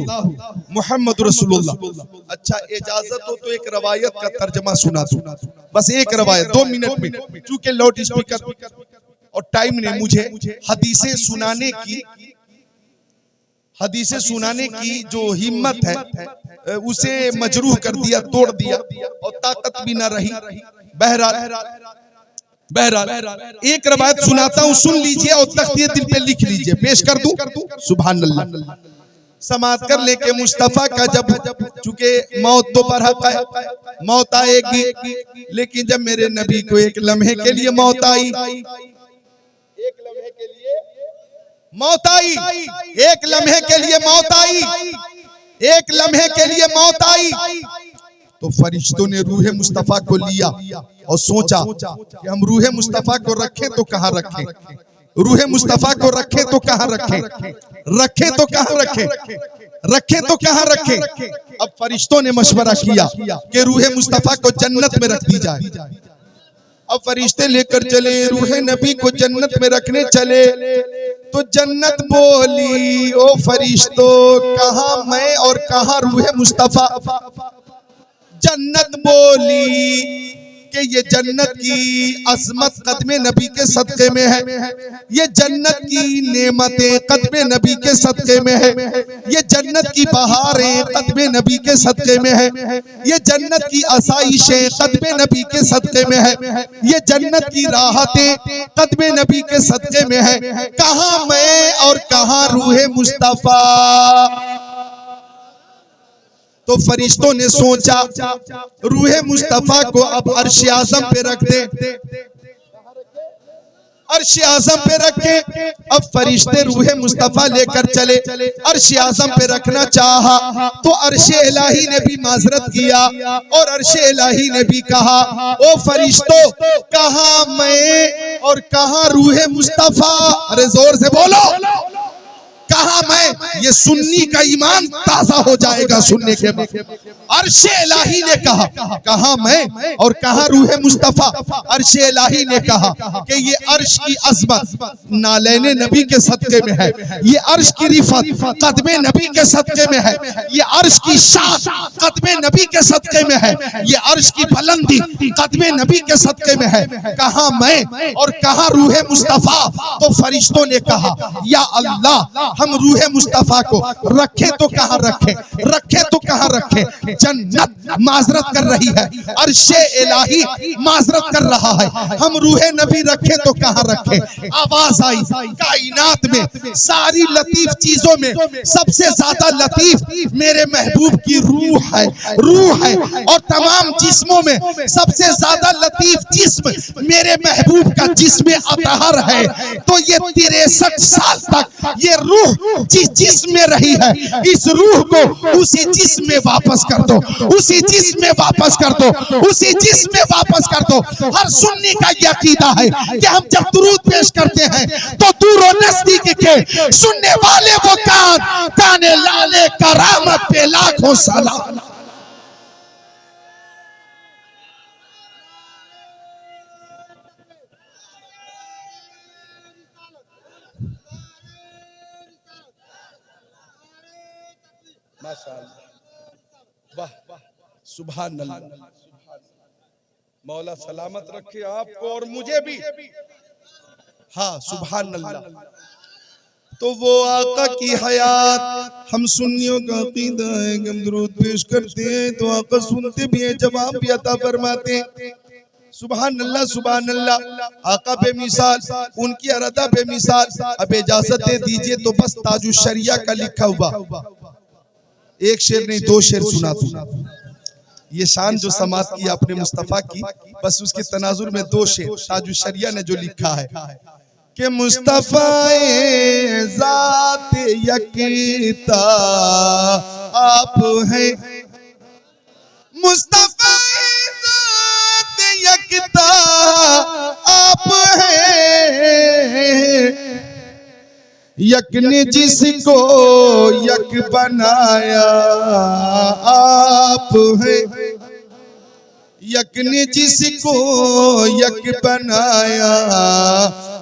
मुहम्मदुर रसूलुल्लाह। अच्छा इजाजत हो तो एक रवायत का तर्जमा सुना दूं, बस एक रवायत 2 मिनट में, चूंकि लाउड स्पीकर और टाइम ने मुझे हदीसें सुनाने की जो हिम्मत है उसे मजरूह कर दिया, तोड़ दिया और ताकत भी ना रही। बहरहाल एक रवायत सुनाता हूं, सुन लीजिए और तख्तिए दिल पे लिख लीजिए, पेश कर दूं। सुभान अल्लाह, समात कर लेके मुस्तफा का, जब चूंकि मौत तो बरहक है, मौत आएगी, लेकिन जब मेरे नबी को एक लम्हे के लिए मौत आई, एक लम्हे के लिए मौत आई, एक लम्हे के लिए मौत आई, एक लम्हे के लिए मौत आई। तो फरिश्तों ने रूहे मुस्तफा को लिया और सोचा कि हम रूहे मुस्तफा को रखें तो कहां रखें, रूहे मुस्तफा को रखें तो कहां रखें, रखें तो कहां रखें, रखें तो कहां रखें। अब फरिश्तों ने मशवरा किया कि रूहे मुस्तफा को जन्नत में रख दी जाए। अब फरिश्ते लेकर चले, रूहे नबी को जन्नत में रखने चले तो जन्नत बोली, ओ फरिश्तों कहां मैं और कहां रूहे मुस्तफा। जन्नत बोली कि ये जन्नत की अजमत कदमे नबी के सदक़े में है, ये जन्नत की नेमतें कदमे नबी के सदक़े में है, ये जन्नत की बहारें कदमे नबी के सदक़े में है, ये जन्नत की आसाइशें कदमे नबी के सदक़े में है, ये जन्नत की राहतें कदमे नबी के सदक़े में है। कहां मैं और कहां रूहे मुस्तफा। तो फरिश्तों ने सोचा रूहे मुस्तफा को अब अर्श आज़म पे रख दे, अर्श आज़म पे रखे। अब फरिश्ते रूहे मुस्तफा लेकर चले, अर्श आज़म पे रखना चाहा तो अर्श इलाही ने भी माजरत किया और अर्श इलाही ने भी कहा, ओ फरिश्तों कहां मैं और कहां रूहे मुस्तफा। अरे जोर से बोलो, कहा मैं। ये सुन्नी का ईमान ताजा हो जाएगा सुनने के बाद। अर्श इलाही ने कहा, कहा मैं और कहा रूहे मुस्तफा। अर्श इलाही ने कहा कि ये अर्श की अज़मत नालैने नबी के सदक़े में है, ये अर्श की रिफत कदमे नबी के सदक़े में है, ये अर्श की शान कदमे नबी के सदक़े में है, ये अर्श की बुलंदी कदमे नबी के सदक़े में है। कहा मैं और कहा रूहे मुस्तफा। तो फरिश्तों ने कहा, या अल्लाह हम रूहे मुस्तफा को रखें तो कहां रखें, रखें तो कहां रखें। जन्नत माजरत कर रही है, अर्शे इलाही माजरत कर रहा है, हम रूहे नबी रखें तो कहां रखें। आवाज आई, कायनात में सारी लतीफ चीजों में सबसे ज्यादा लतीफ मेरे महबूब की रूह है, रूह है। और तमाम जिस्मों में सबसे ज्यादा लतीफ जिस्म मेरे महबूब का जिस्म अतहर है। तो ये 63 साल तक ये रूह जिस जिस्म में रही है, इस रूह को उसी जिस्म में वापस कर दो, उसी जिस्म में वापस कर दो, उसी जिस्म में वापस कर दो। हर सुन्नी का ये अकीदा है कि हम जब दुरूद पेश करते हैं तो दूर और नजदीक के सुनने वाले वो कान ताने लाले करामत पे लाखों सलाम। माशाअल्लाह, वाह वाह, सुभान अल्लाह। मौला सलामत रखे आपको और मुझे भी। हाँ, सुभान अल्लाह। तो वो आका की हयात हम सुन्नियों का अकीदा है कि हम दुरूद पेश करते हैं तो आका सुनते भी हैं, जवाब भी अता फरमाते हैं। सुभान अल्लाह, सुभान अल्लाह। आका बेमिसाल, उनकी अरदा बेमिसाल। अब इजाजत दे दीजिए तो बस ताजुश शरिया का लिखा हुआ एक शेर नहीं 2 शेर सुना दूं। ये शान जो समात की आपने मुस्तफा की, बस उसके तनाजुर में 2 शेर ताजुश शरिया ने जो लिखा है कि मुस्तफाए ज़ात यकता आप हैं, मुस्तफाए ज़ात यकता आप हैं, यक ने जिसको यक बनाया आप हैं, यक ने जिसको यक बनाया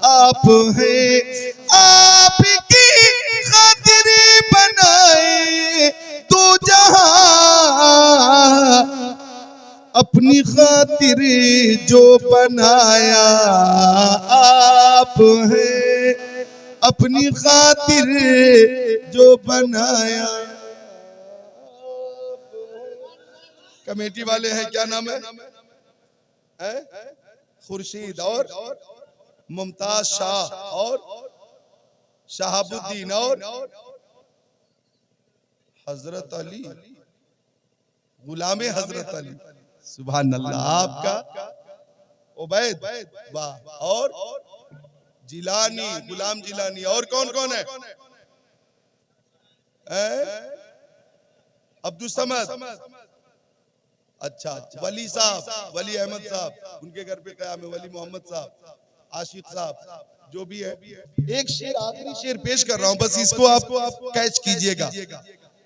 आप हैं। आपकी खातिर बनाए दो जहां, अपनी खातिर जो बनाया आप हैं, अपनी खातिर जो बनाया। कमेटी वाले हैं, क्या नाम है? खुर्शीद और मुमताज शाह और शहाबुद्दीन और हजरत अली, गुलामे हजरत अली। सुभान अल्लाह। आपका उबैद, वाह, और जिलानी, गुलाम जिलानी। और कौन कौन है? अब्दुल समद। अच्छा, वली साहब, वली अहमद साहब, उनके घर पे कयाम है। वली मोहम्मद साहब, आशिक साहब, जो भी है। एक शेर, आखिरी शेर पेश कर रहा हूं, बस इसको आप कैच कीजिएगा।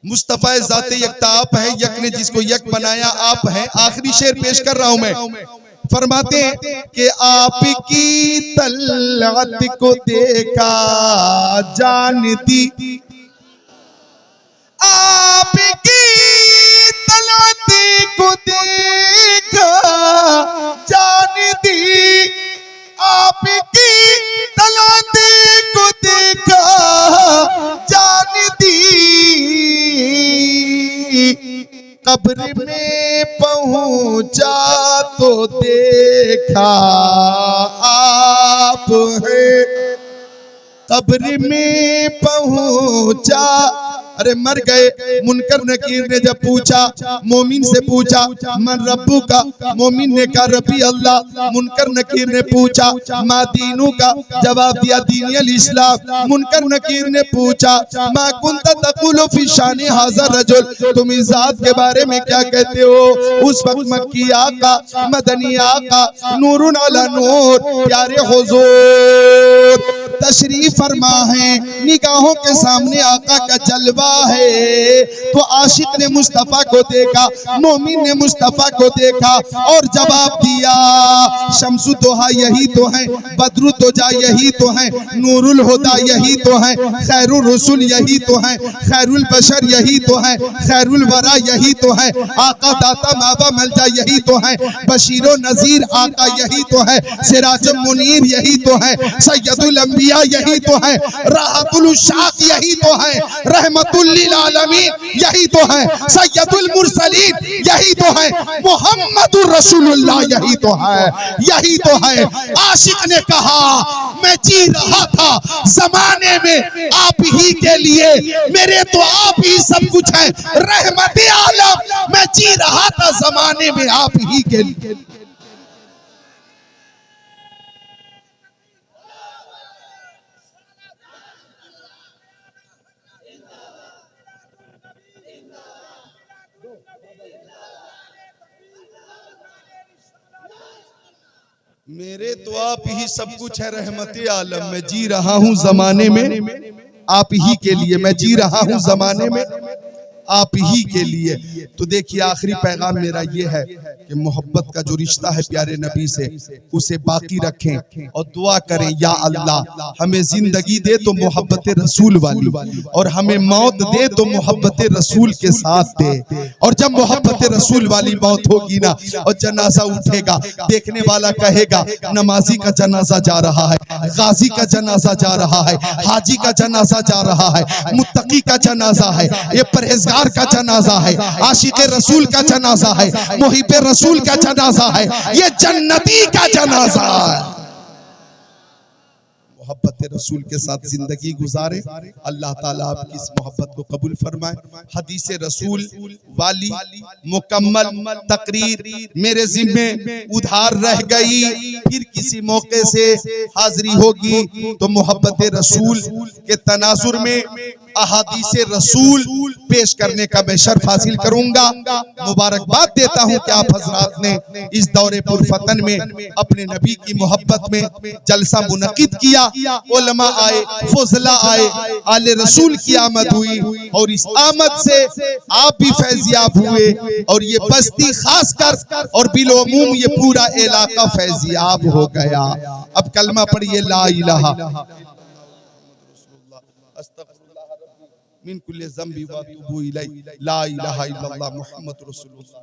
मुस्तफा ज़ाते यकता आप है, यक ने जिसको यक बनाया आप है। आखिरी शेर पेश कर रहा हूं मैं। फरमाते हैं कि आपकी तलअत को देखा जान दी, आपकी तलअत को देखा जान दी, आपकी तलअत को देखा जान दी, कब्र में पहुंचा तो देखा आप है, कब्र में पहुंचा। अरे मर गए। मुनकर नकीर ने जब पूछा, मोमिन से पूछा, मन रब्बू का, मोमिन ने कहा रब्बी अल्लाह। मुनकर नकीर ने पूछा, मा दीनू का, जवाब दिया दीनी अल इस्लाम। मुनकर नकीर ने पूछा, मा कुंता तकुलु फी शानी हाज़ा रजुल, तुम इस जात के बारे में क्या कहते हो? उस वक्त मक्की आका, मदनी आका, नूरुन अला नूर, प्यारे हुजूर तशरीफ फरमा है। निगाहों के सामने आका का जलवा है। तो आशिक ने मुस्तफा को देखा, मोमिन ने मुस्तफा को देखा और जवाब दिया, शम्सु दोहा यही तो है, बद्रु दोजा यही तो है, नूरुल हुदा यही तो है, खैरुल रसूल यही तो है, खैरुल बशर यही तो है, खैरुल वरा यही तो है, आका दाता मावा मलजा यही तो है, बशीरो नजीर आका यही तो है, सिराज मुनीर यही तो है, सैयदुल अंबिया यही तो है, राहतुल शाक यही तो है, रहमतुल लिल आलमीन यही तो है, सैयदुल मुरसलीन यही तो है, मुहम्मदुर रसूलुल्लाह यही तो है, यही तो है। आशिक ने कहा मैं जी रहा था जमाने में आप ही के लिए, मेरे तो आप ही सब कुछ है, रहमत आलम। मैं जी रहा था जमाने में आप ही के लिए। मेरे तो आप ही सब कुछ है, रहमत आलम। मैं जी रहा हूं जमाने में आप ही के लिए, मैं जी रहा हूं जमाने में आप ही के लिए। तो देखिए आखिरी पैगाम मेरा ये है कि मोहब्बत का जो रिश्ता है प्यारे नबी से, उसे बाकी रखें और दुआ करें, या अल्लाह हमें जिंदगी दे तो मोहब्बत रसूल वाली, और हमें मौत दे तो मोहब्बत रसूल के साथ दे। और जब मोहब्बत रसूल वाली मौत होगी ना और जनाजा उठेगा, देखने वाला कहेगा नमाजी का जनाजा जा रहा है, गाजी का जनाजा जा रहा है, हाजी का जनाजा जा रहा है, मुत्तकी का जनाजा है, ये परहेजगार का जनाजा है, आशिक रसूल का जनाजा है, मुहिब रसूल का जनाजा है, ये जन्नती का जनाजा है। मोहब्बत रसूल के साथ जिंदगी गुजारे। अल्लाह ताला आपकी इस मोहब्बत को कबूल फरमाए। हदीस रसूल वाली मुकम्मल तकरीर मेरे जिम्मे उधार रह गई, फिर किसी मौके से हाजिरी होगी तो मोहब्बत रसूल के तनाजुर में अहादीस रसूल पेश करने का मैं शर्फ हासिल करूंगा। मुबारकबाद देता हूं कि आप हजरात ने इस दौरे पुरफतन में अपने नबी की मोहब्बत में जलसा मुनक़िद किया। उलमा आए, फुज़ला आए, आले रसूल की आमद हुई और इस आमद से आप भी फैज़याब हुए और ये बस्ती खासकर और बिलोमूम ये पूरा इलाका फैज़याब हो गया। अब कलमा पढ़िए, ला इलाहा मिन कुल्ली ज़ंबि व अतूबु इलैहि, ला इलाहा इल्लल्लाह मुहम्मदुर रसूलुल्लाह।